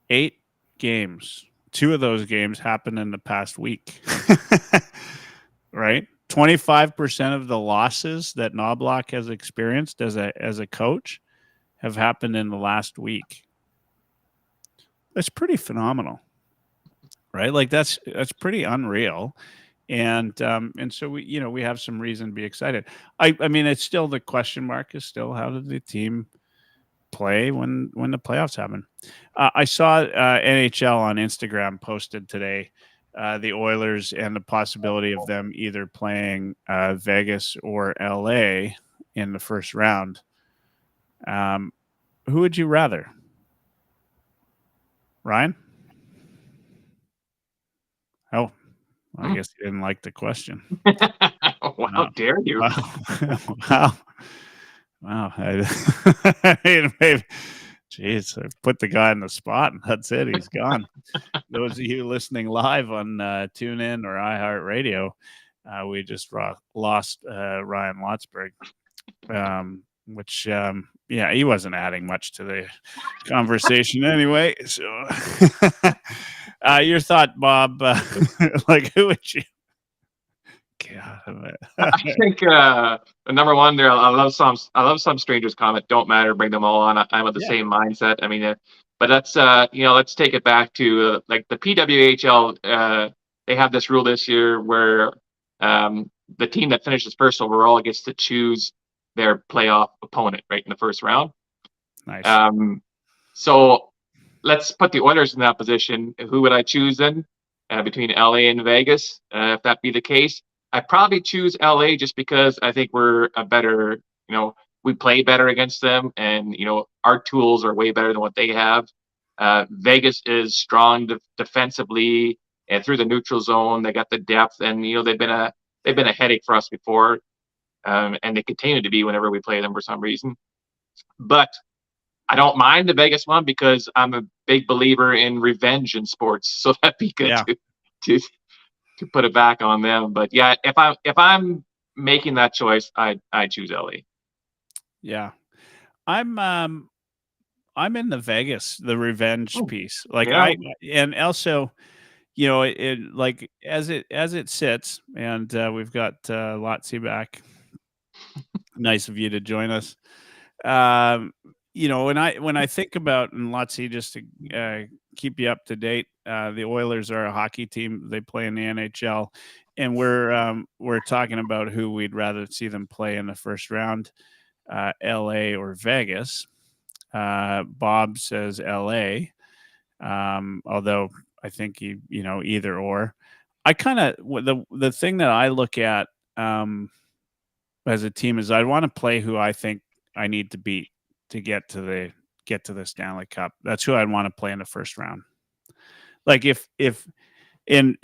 Speaker 1: 8 games. 2 of those games happened in the past week. Right? 25% of the losses that Knobloch has experienced as a coach have happened in the last week. That's pretty phenomenal. Right? Like that's pretty unreal. And so we have some reason to be excited. I mean, it's still, the question mark is still, how did the team play when the playoffs happen? I saw NHL on Instagram posted today the Oilers and the possibility of them either playing Vegas or LA in the first round. Who would you rather? Ryan? Oh, I guess you didn't like the question.
Speaker 4: How dare you?
Speaker 1: Wow. Maybe, jeez, I put the guy on the spot, and that's it. He's gone. Those of you listening live on TuneIn or iHeartRadio, we just lost Ryan Lotsberg, which, he wasn't adding much to the conversation anyway. So, your thought, Bob? Who would you? God,
Speaker 4: I think number one there. I love some strangers comment. Don't matter, bring them all on. I'm of the same mindset. I mean, but that's let's take it back to like the PWHL. They have this rule this year where the team that finishes first overall gets to choose their playoff opponent right in the first round.
Speaker 1: Nice.
Speaker 4: So let's put the Oilers in that position. Who would I choose then between LA and Vegas? If that be the case, I'd probably choose LA just because I think we're a better, we play better against them, and our tools are way better than what they have. Vegas is strong defensively and through the neutral zone. They got the depth, and they've been a headache for us before, and they continue to be whenever we play them for some reason. But I don't mind the Vegas one because I'm a big believer in revenge in sports, so that'd be good to put it back on them. But yeah, if I'm making that choice, I choose LA.
Speaker 1: Yeah, I'm in the Vegas, the revenge piece. And also, it like as it sits, and we've got Lotsie back. Nice of you to join us. When I think about, and Lotsie, just to keep you up to date, the Oilers are a hockey team. They play in the NHL, and we're talking about who we'd rather see them play in the first round, LA or Vegas. Bob says LA, although I think he, either or. I kind of, the thing that I look at as a team is I want to play who I think I need to beat to get to the Stanley Cup. That's who I'd want to play in the first round. Like if in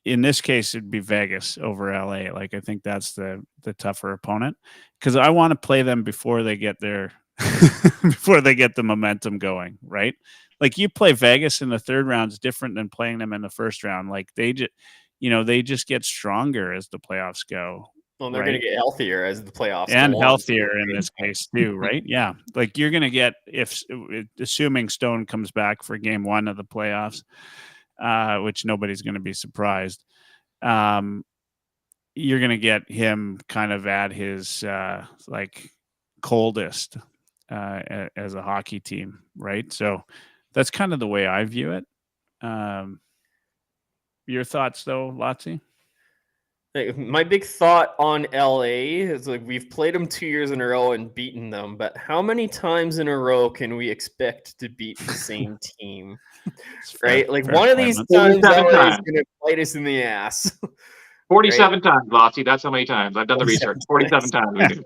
Speaker 1: this case it'd be Vegas over LA. Like I think that's the tougher opponent because I want to play them before they get their before they get the momentum going, right? Like you play Vegas in the third round is different than playing them in the first round. Like they just get stronger as the playoffs go.
Speaker 3: Well, they're going to get healthier as the playoffs
Speaker 1: and
Speaker 3: go
Speaker 1: healthier
Speaker 3: on.
Speaker 1: In this case too, right? Yeah, like you're going to get assuming Stone comes back for game 1 of the playoffs, which nobody's going to be surprised. You're going to get him kind of at his like coldest as a hockey team, right? So that's kind of the way I view it. Your thoughts, though, Lotzi?
Speaker 3: My big thought on LA is like we've played them 2 years in a row and beaten them, but how many times in a row can we expect to beat the same team? Right? Like one of these times LA is going to bite us in the ass.
Speaker 4: 47 times, Lottie. That's how many times. I've done the research. 47 times we do.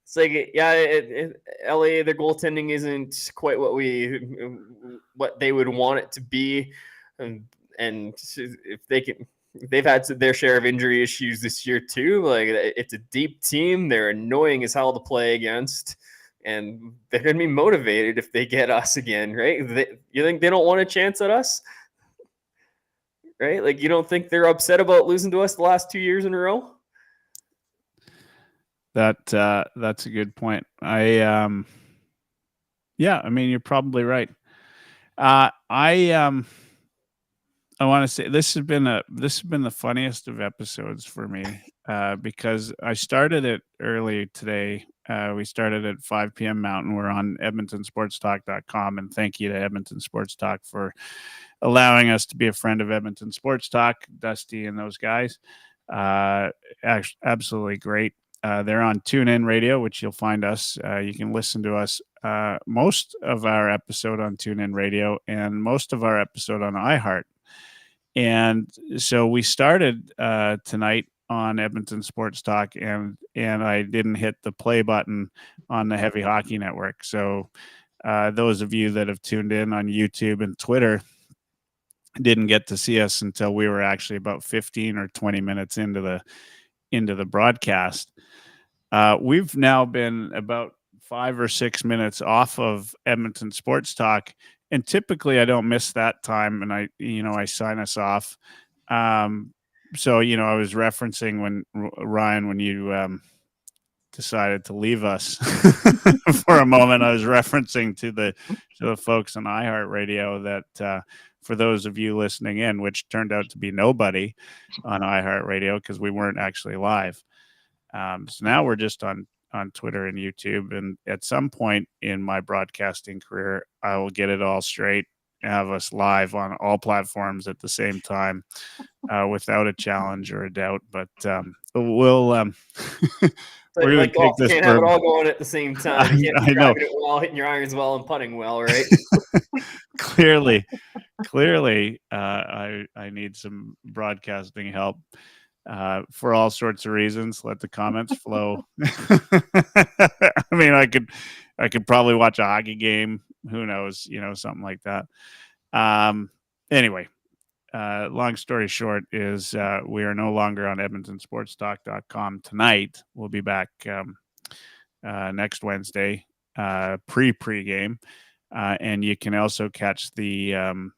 Speaker 3: It's like, LA, their goaltending isn't quite what they would want it to be. And if they can, they've had their share of injury issues this year too. Like it's a deep team. They're annoying as hell to play against, and they're going to be motivated if they get us again, right? You think they don't want a chance at us? Right? Like you don't think they're upset about losing to us the last 2 years in a row?
Speaker 1: That's a good point. I mean, you're probably right. I want to say this has been the funniest of episodes for me because I started it early today. We started at 5 p.m. Mountain. We're on EdmontonSportsTalk.com, and thank you to Edmonton Sports Talk for allowing us to be a friend of Edmonton Sports Talk, Dusty and those guys. Absolutely great. They're on TuneIn Radio, which you'll find us. You can listen to us most of our episode on TuneIn Radio and most of our episode on iHeart. And so we started tonight on Edmonton Sports Talk, and I didn't hit the play button on the Heavy Hockey Network. So those of you that have tuned in on YouTube and Twitter didn't get to see us until we were actually about 15 or 20 minutes into the broadcast. We've now been about 5 or 6 minutes off of Edmonton Sports Talk. And typically I don't miss that time, and I sign us off. So, I was referencing when Ryan, when you decided to leave us for a moment, I was referencing to the folks on iHeartRadio that for those of you listening in, which turned out to be nobody on iHeartRadio because we weren't actually live. So now we're just on Twitter and YouTube. And at some point in my broadcasting career, I will get it all straight, have us live on all platforms at the same time without a challenge or a doubt. But we'll we're
Speaker 3: going to take this. Can't have it all going at the same time. You can't be driving it well, hitting your irons well, and putting well, right?
Speaker 1: Clearly, I need some broadcasting help. For all sorts of reasons. Let the comments flow. I mean, I could probably watch a hockey game. Who knows? Something like that. Anyway, long story short is we are no longer on EdmontonSportsTalk.com tonight. We'll be back next Wednesday, pre-game, and you can also catch the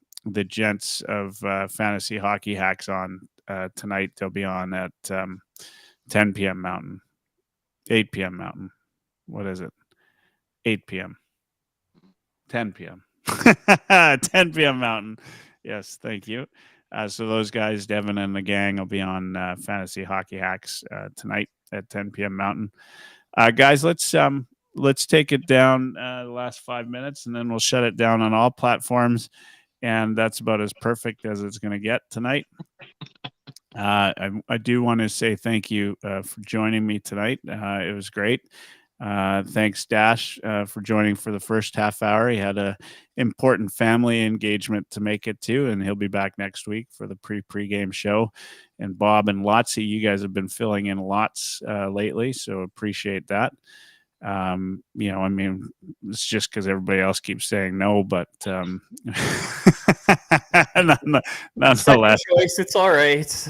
Speaker 1: gents of Fantasy Hockey Hacks on. Tonight they'll be on at 10 p.m. Mountain, 8 p.m. Mountain. What is it? 8 p.m. 10 p.m. 10 p.m. Mountain. Yes, thank you. So those guys, Devin and the gang, will be on Fantasy Hockey Hacks tonight at 10 p.m. Mountain. Guys, let's take it down the last 5 minutes, and then we'll shut it down on all platforms. And that's about as perfect as it's going to get tonight. I do want to say thank you for joining me tonight. It was great. Thanks, Dash, for joining for the first half hour. He had a important family engagement to make it to, and he'll be back next week for the pregame show. And Bob and Lotsy, you guys have been filling in lots lately, so appreciate that. It's just because everybody else keeps saying no, but nonetheless,
Speaker 3: second choice, it's all right.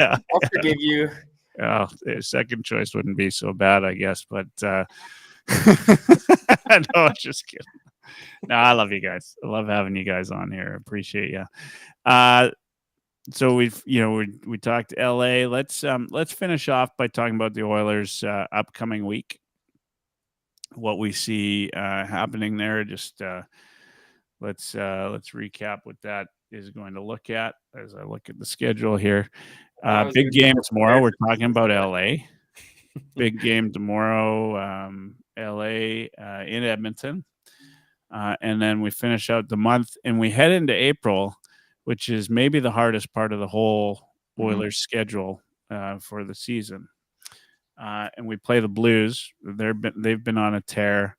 Speaker 3: I'll forgive you.
Speaker 1: Well, second choice wouldn't be so bad, I guess, but no, just kidding. No, I love you guys. I love having you guys on here. Appreciate you. So we talked LA. Let's finish off by talking about the Oilers upcoming week. What we see happening there. Just let's recap what that is going to look at as I look at the schedule here. Big game tomorrow. We're talking about LA. Big game tomorrow. LA in Edmonton. And then we finish out the month and we head into April, which is maybe the hardest part of the whole Oilers schedule for the season. And we play the Blues. They've been on a tear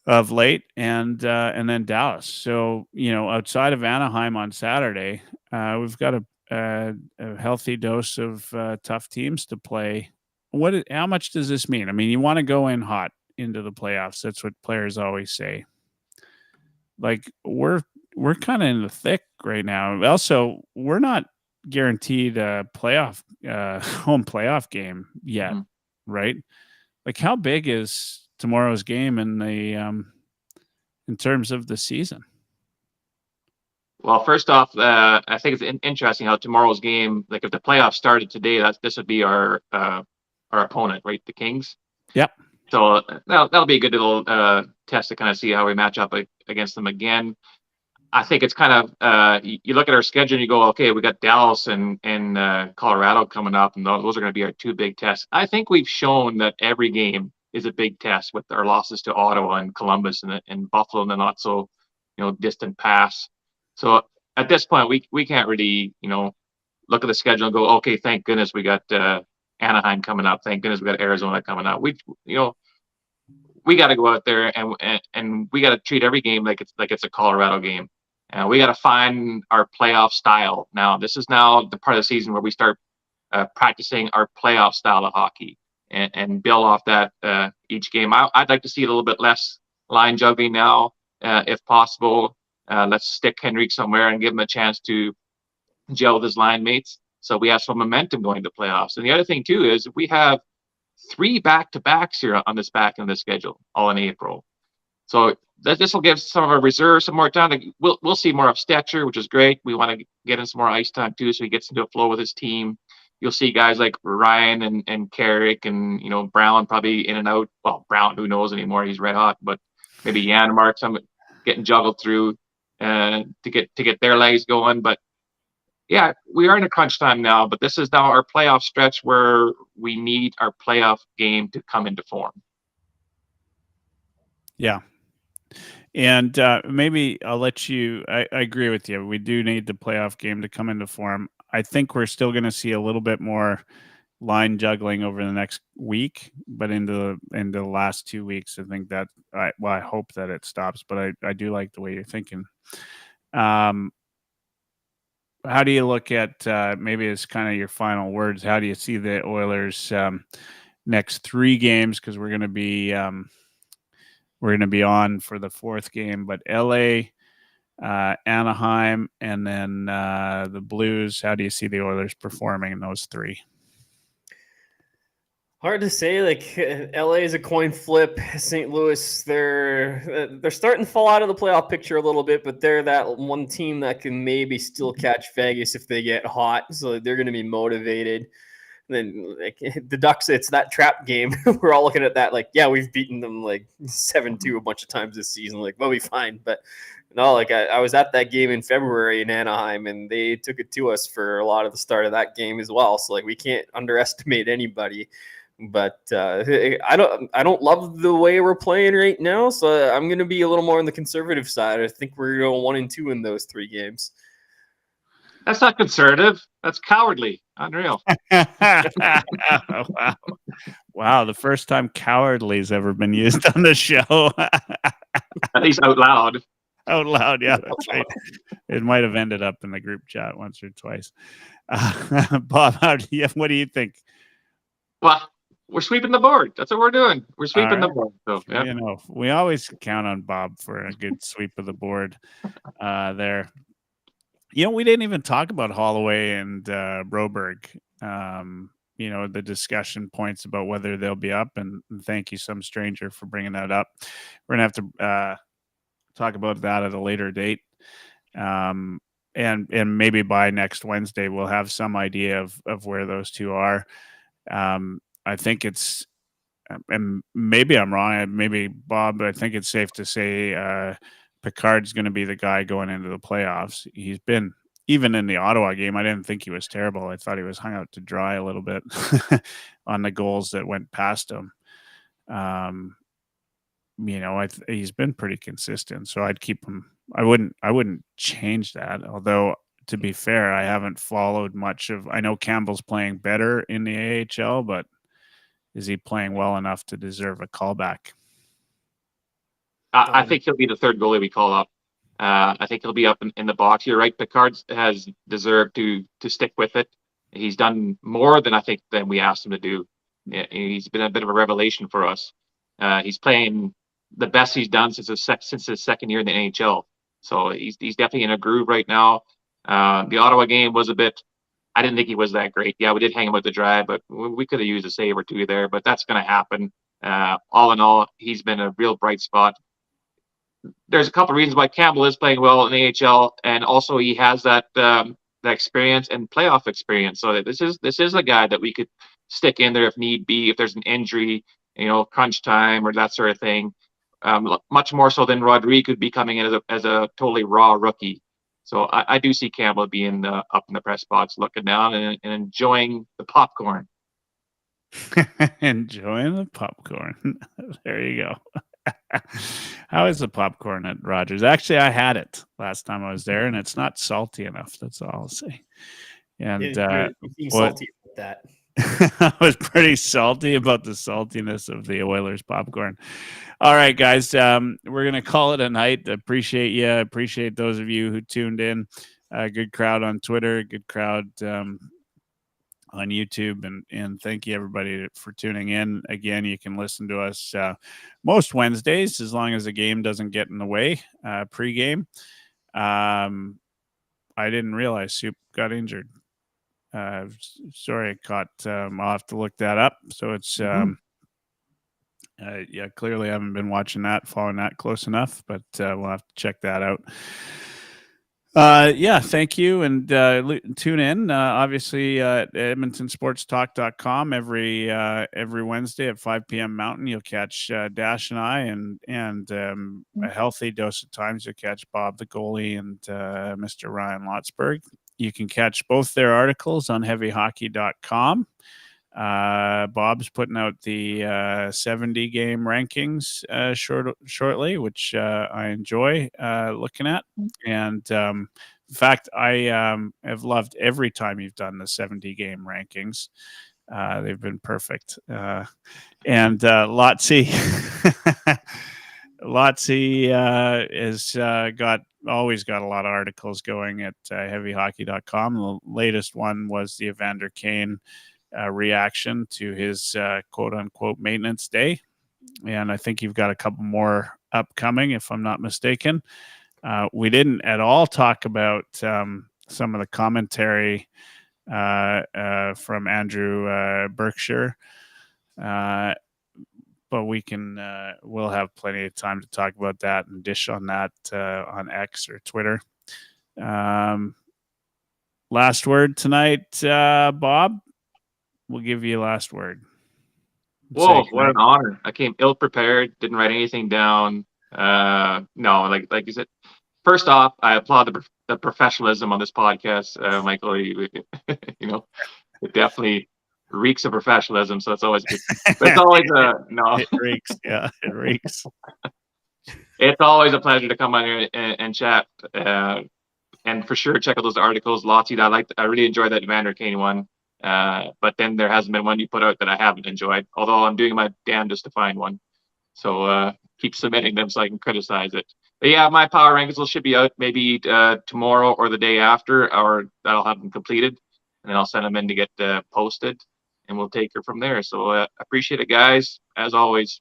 Speaker 1: of late, and then Dallas. So outside of Anaheim on Saturday, we've got a healthy dose of tough teams to play. How much does this mean? I mean, you want to go in hot into the playoffs. That's what players always say. Like we're kind of in the thick right now. Also, we're not guaranteed a home playoff game yet, right? Like, how big is tomorrow's game in terms of the season?
Speaker 4: Well, first off, I think it's interesting how tomorrow's game, like if the playoffs started today, this would be our opponent, right? The Kings.
Speaker 1: Yep.
Speaker 4: So that'll be a good little test to kind of see how we match up against them again. I think it's kind of you look at our schedule and you go, okay, we got Dallas and Colorado coming up, and those are going to be our two big tests. I think we've shown that every game is a big test with our losses to Ottawa and Columbus and Buffalo and the not so distant past. So at this point, we can't really look at the schedule and go, okay, thank goodness we got Anaheim coming up. Thank goodness we got Arizona coming up. We got to go out there and we got to treat every game like it's a Colorado game. We got to find our playoff style. Now, this is now the part of the season where we start practicing our playoff style of hockey and build off that each game. I'd like to see a little bit less line juggling now, if possible. Let's stick Henrik somewhere and give him a chance to gel with his line mates so we have some momentum going to playoffs. And the other thing, too, is we have 3 back-to-backs here on this back end of the schedule, all in April. So this will give some of our reserves some more time. We'll see more of Stetcher, which is great. We want to get in some more ice time, too, so he gets into a flow with his team. You'll see guys like Ryan and Carrick and Brown probably in and out. Well, Brown, who knows anymore? He's red hot. But maybe Janmark, some getting juggled through to get their legs going. But yeah, we are in a crunch time now. But this is now our playoff stretch where we need our playoff game to come into form.
Speaker 1: Yeah. And maybe I'll let you. I agree with you. We do need the playoff game to come into form. I think we're still going to see a little bit more line juggling over the next week, but into the last 2 weeks, I think that I hope that it stops. But I do like the way you're thinking. How do you look at maybe as kind of your final words? How do you see the Oilers next 3 games? Because we're going to be on for the 4th game, but LA, Anaheim, and then the Blues. How do you see the Oilers performing in those 3?
Speaker 3: Hard to say. Like LA is a coin flip. St. Louis, they're starting to fall out of the playoff picture a little bit, but they're that one team that can maybe still catch Vegas if they get hot. So they're going to be motivated. Then like the Ducks, it's that trap game. We're all looking at that like, yeah, we've beaten them like 7-2 a bunch of times this season. Like, we'll be fine. But no, like I was at that game in February in Anaheim, and they took it to us for a lot of the start of that game as well. So like we can't underestimate anybody. But I don't love the way we're playing right now. So I'm going to be a little more on the conservative side. I think we're going 1-2 in those 3 games.
Speaker 4: That's not conservative. That's cowardly. Unreal.
Speaker 1: Wow. Wow, the first time cowardly's ever been used on the show.
Speaker 4: At least out loud.
Speaker 1: Out loud, yeah, that's right. It might have ended up in the group chat once or twice. Bob, what do you think?
Speaker 4: Well, we're sweeping the board. That's what we're doing. We're sweeping the board. So, yeah.
Speaker 1: You know, we always count on Bob for a good sweep of the board there. You know, we didn't even talk about Holloway and Broberg. You know, the discussion points about whether they'll be up, and thank you, some stranger, for bringing that up. We're going to have to talk about that at a later date. And maybe by next Wednesday, we'll have some idea of where those two are. I think it's, and maybe I'm wrong, maybe Bob, but I think it's safe to say Picard's going to be the guy going into the playoffs. He's been, even in the Ottawa game, I didn't think he was terrible. I thought he was hung out to dry a little bit on the goals that went past him. You know, he's been pretty consistent, so I'd keep him. I wouldn't change that. Although, to be fair, I haven't followed much of. I know Campbell's playing better in the AHL, but is he playing well enough to deserve a callback?
Speaker 4: I think he'll be the third goalie we call up. I think he'll be up in the box. You're right. Picard has deserved to stick with it. He's done more than we asked him to do. He's been a bit of a revelation for us. He's playing the best he's done since his second year in the NHL. So he's definitely in a groove right now. The Ottawa game was a bit. I didn't think he was that great. Yeah, we did hang him out to dry, but we could have used a save or two there. But that's going to happen. All in all, he's been a real bright spot. There's a couple of reasons why Campbell is playing well in the AHL, and also he has that experience and playoff experience. So this is a guy that we could stick in there if need be, if there's an injury, crunch time or that sort of thing. Much more so than Rodrigue could be coming in as a totally raw rookie. So I do see Campbell being up in the press box, looking down and enjoying the popcorn.
Speaker 1: Enjoying the popcorn. There you go. How is the popcorn at Rogers? Actually, I had it last time I was there, and it's not salty enough. That's all I'll say. And
Speaker 5: you're being salty about that.
Speaker 1: I was pretty salty about the saltiness of the Oilers popcorn. All right, guys, we're going to call it a night. Appreciate you. Appreciate those of you who tuned in. Good crowd on Twitter, good crowd on YouTube, and thank you everybody for tuning in. Again, you can listen to us most Wednesdays as long as the game doesn't get in the way. Pre-game, I didn't realize Soup got injured. Sorry, I caught. I'll have to look that up. So it's clearly I haven't been watching that, following that close enough, but we'll have to check that out. Thank you, and tune in. Obviously, at EdmontonSportsTalk.com every Wednesday at 5 p.m. Mountain. You'll catch Dash and I, and a healthy dose of times you'll catch Bob the goalie and Mr. Ryan Lotsberg. You can catch both their articles on HeavyHockey.com. Bob's putting out the 70 game rankings shortly, which I enjoy looking at. And in fact, I have loved every time you've done the 70 game rankings. They've been perfect. And Lotsy has always got a lot of articles going at HeavyHockey.com. The latest one was the Evander Kane reaction to his quote-unquote maintenance day. And I think you've got a couple more upcoming, if I'm not mistaken. We didn't at all talk about some of the commentary from Andrew Berkshire. But we'll have plenty of time to talk about that and dish on that on X or Twitter. Last word tonight, Bob. We'll give you a last word.
Speaker 4: Whoa, what an honor. I came ill-prepared, didn't write anything down. No, like you said, first off, I applaud the professionalism on this podcast, Michael. It definitely reeks of professionalism, so it's always good. But it's always no.
Speaker 1: It reeks, yeah, it reeks.
Speaker 4: It's always a pleasure to come on here and chat. And for sure, check out those articles. Lottie, I really enjoyed that Evander Kane one. But then there hasn't been one you put out that I haven't enjoyed, although I'm doing my damnedest to find one. So keep submitting them so I can criticize it. But yeah, my power rankings should be out maybe tomorrow or the day after, or I'll have them completed, and then I'll send them in to get posted, and we'll take her from there. So appreciate it, guys, as always.